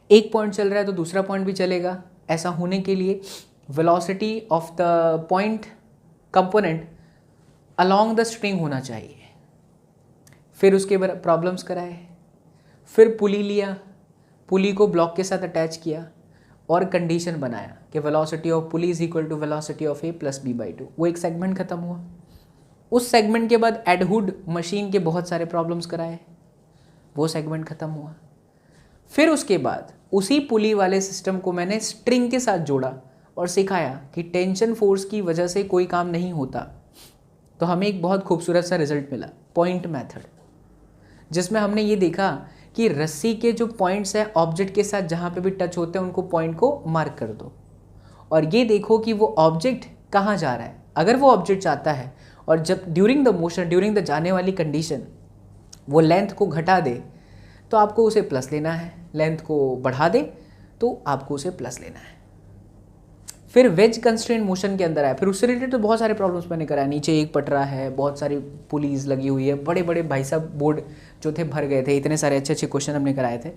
एक पॉइंट चल रहा है तो दूसरा पॉइंट भी चलेगा। ऐसा होने के लिए velocity of the point component along the string होना चाहिए। फिर उसके बाद प्रॉब्लम्स कराए, फिर पुली लिया, पुली को ब्लॉक के साथ अटैच किया और कंडीशन बनाया कि velocity of pulley is equal to velocity of A plus B by 2। वो एक सेगमेंट खत्म हुआ। उस सेगमेंट के बाद एडहुड मशीन के बहुत सारे प्रॉब्लम्स कराए, वो सेगमेंट खत्म हुआ। फिर उसके बाद उसी पुली वाले सिस्टम को मैंने स्ट्रिंग के साथ जोड़ा और सिखाया कि टेंशन फोर्स की वजह से कोई काम नहीं होता। तो हमें एक बहुत खूबसूरत सा रिजल्ट मिला, पॉइंट मेथड, जिसमें हमने ये देखा कि रस्सी के जो पॉइंट्स हैं ऑब्जेक्ट के साथ जहाँ पे भी टच होते हैं उनको पॉइंट को मार्क कर दो, और ये देखो कि वो ऑब्जेक्ट कहाँ जा रहा है। अगर वो ऑब्जेक्ट जाता है और जब during the motion, during the जाने वाली कंडीशन वो लेंथ को घटा दे तो आपको उसे प्लस लेना है, लेंथ को बढ़ा दे तो आपको उसे प्लस लेना है। फिर वेज कंस्ट्रेंट मोशन के अंदर आया, फिर उससे रिलेटेड तो बहुत सारे प्रॉब्लम्स मैंने कराया। नीचे एक पटरा है, बहुत सारी पुलीज लगी हुई है, बड़े बड़े भाई साहब बोर्ड जो थे भर गए थे, इतने सारे अच्छे अच्छे क्वेश्चन हमने कराए थे।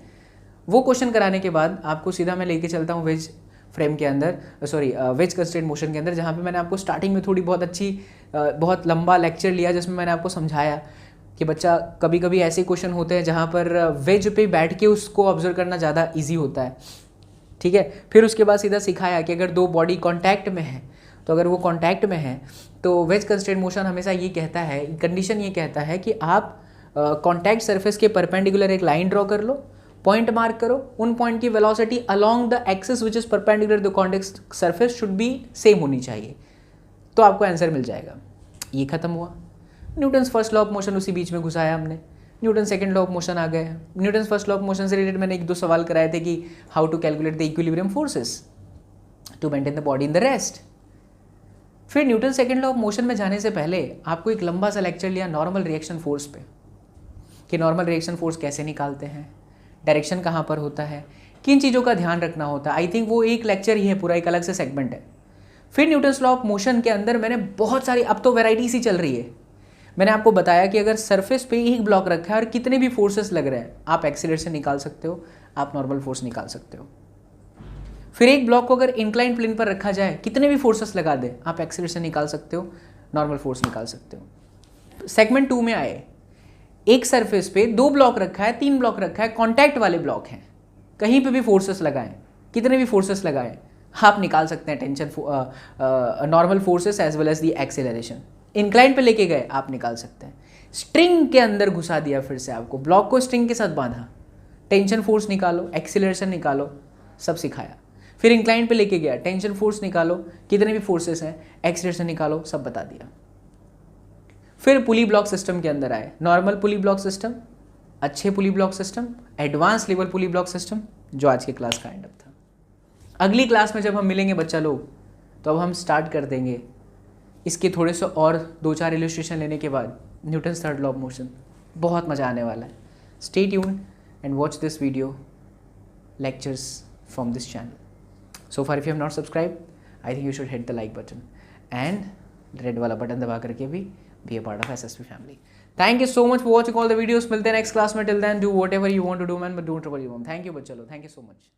वो क्वेश्चन कराने के बाद आपको सीधा मैं लेके चलता हूँ वेज फ्रेम के अंदर, वेज कंस्ट्रेंट मोशन के अंदर, जहाँ पे मैंने आपको स्टार्टिंग में थोड़ी बहुत अच्छी बहुत लंबा लेक्चर लिया जिसमें मैंने आपको समझाया कि बच्चा कभी कभी ऐसे क्वेश्चन होते हैं जहाँ पर वेज पे बैठ के उसको ऑब्जर्व करना ज़्यादा ईजी होता है, ठीक है। फिर उसके बाद सीधा सिखाया कि अगर दो बॉडी कॉन्टैक्ट में है तो अगर वो कॉन्टैक्ट में है तो वेज कंस्ट्रेंट मोशन हमेशा ये कहता है, कंडीशन ये कहता है कि आप कॉन्टैक्ट सरफेस के परपेंडिकुलर एक लाइन ड्रॉ कर लो, पॉइंट मार्क करो, उन पॉइंट की velocity along the axis which is perpendicular the contact surface should be same होनी चाहिए, तो आपको आंसर मिल जाएगा। ये खत्म हुआ। Newton's first law of motion उसी बीच में घुसाया हमने, Newton second law of motion आ गए। Newton first law of motion से रिलेटेड मैंने 1-2 सवाल कराए थे कि how to calculate the equilibrium forces to maintain the body in the rest. फिर Newton second law of motion में जाने से पहले आपको एक लंबा सा लेक्चर लिया नॉर्मल रिएक्शन फोर्स पे, कि नॉर्मल रिएक्शन फोर्स कैसे निकालते हैं, डायरेक्शन कहाँ पर होता है, किन चीज़ों का ध्यान रखना होता है। आई थिंक वो एक लेक्चर ही है, पूरा एक अलग से सेगमेंट है। फिर न्यूटन्स लॉ ऑफ मोशन के अंदर मैंने बहुत सारी, अब तो वेराइटी सी चल रही है, मैंने आपको बताया कि अगर सरफेस पे एक ब्लॉक रखा है और कितने भी फोर्सेस लग रहे हैं, आप एक्सीलरेशन निकाल सकते हो, आप नॉर्मल फोर्स निकाल सकते हो। फिर एक ब्लॉक को अगर इंक्लाइन प्लेन पर रखा जाए, कितने भी फोर्सेस लगा दे, आप एक्सीलरेशन निकाल सकते हो, नॉर्मल फोर्स निकाल सकते हो। सेगमेंट 2 में आए, एक सरफेस पे 2 ब्लॉक रखा है, 3 ब्लॉक रखा है, कॉन्टैक्ट वाले ब्लॉक हैं, कहीं पे भी फोर्सेस लगाएं, कितने भी फोर्सेस लगाएं, आप निकाल सकते हैं tension, normal forces as well as the acceleration. Incline पे लेके गए, आप निकाल सकते हैं। स्ट्रिंग के अंदर घुसा दिया, फिर से आपको ब्लॉक को स्ट्रिंग के साथ बांधा, टेंशन फोर्स निकालो, एक्सेलरेशन निकालो, सब सिखाया। फिर इंक्लाइन पे लेके गया, टेंशन फोर्स निकालो, कितने भी फोर्सेस हैं, एक्सेलरेशन निकालो, सब बता दिया। फिर पुली ब्लॉक सिस्टम के अंदर आए, नॉर्मल पुली ब्लॉक सिस्टम, अच्छे पुली ब्लॉक सिस्टम, एडवांस लेवल पुली ब्लॉक सिस्टम, जो आज के क्लास का एंड अप था। अगली क्लास में जब हम मिलेंगे बच्चा लोग, तो अब हम स्टार्ट कर देंगे इसके थोड़े से और 2-4 इलस्ट्रेशन लेने के बाद Newton's third law of motion. बहुत मज़ा आने वाला है। Stay tuned and watch this video lectures from this channel. So far if you have not subscribed, I think you should hit the like button and red वाला button दबा करके भी be a part of SSP family. Thank you so much for watching all the videos. मिलते हैं next class में. Till then, do whatever you want to do, man, but don't trouble your mom. Thank you बच्चा लोग. Thank you so much.